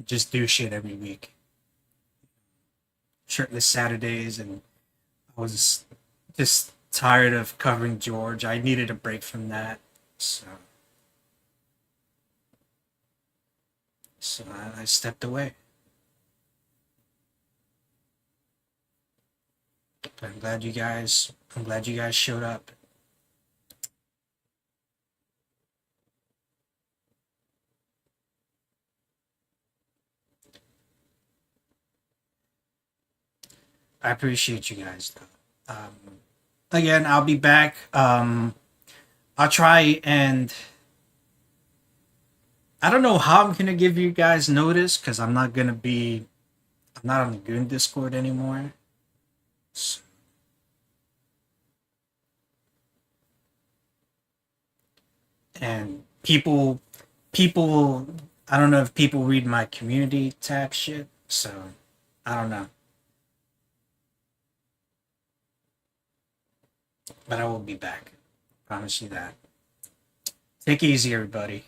just do shit every week. Shirtless Saturdays, and I was just tired of covering George. I needed a break from that. So I stepped away. But I'm glad you guys showed up. I appreciate you guys though. Again, I'll be back. I'll try, and I don't know how I'm gonna give you guys notice because I'm not on the Goon Discord anymore. So, and people, I don't know if people read my community tab shit, so I don't know. But I will be back. Promise you that. Take it easy, everybody.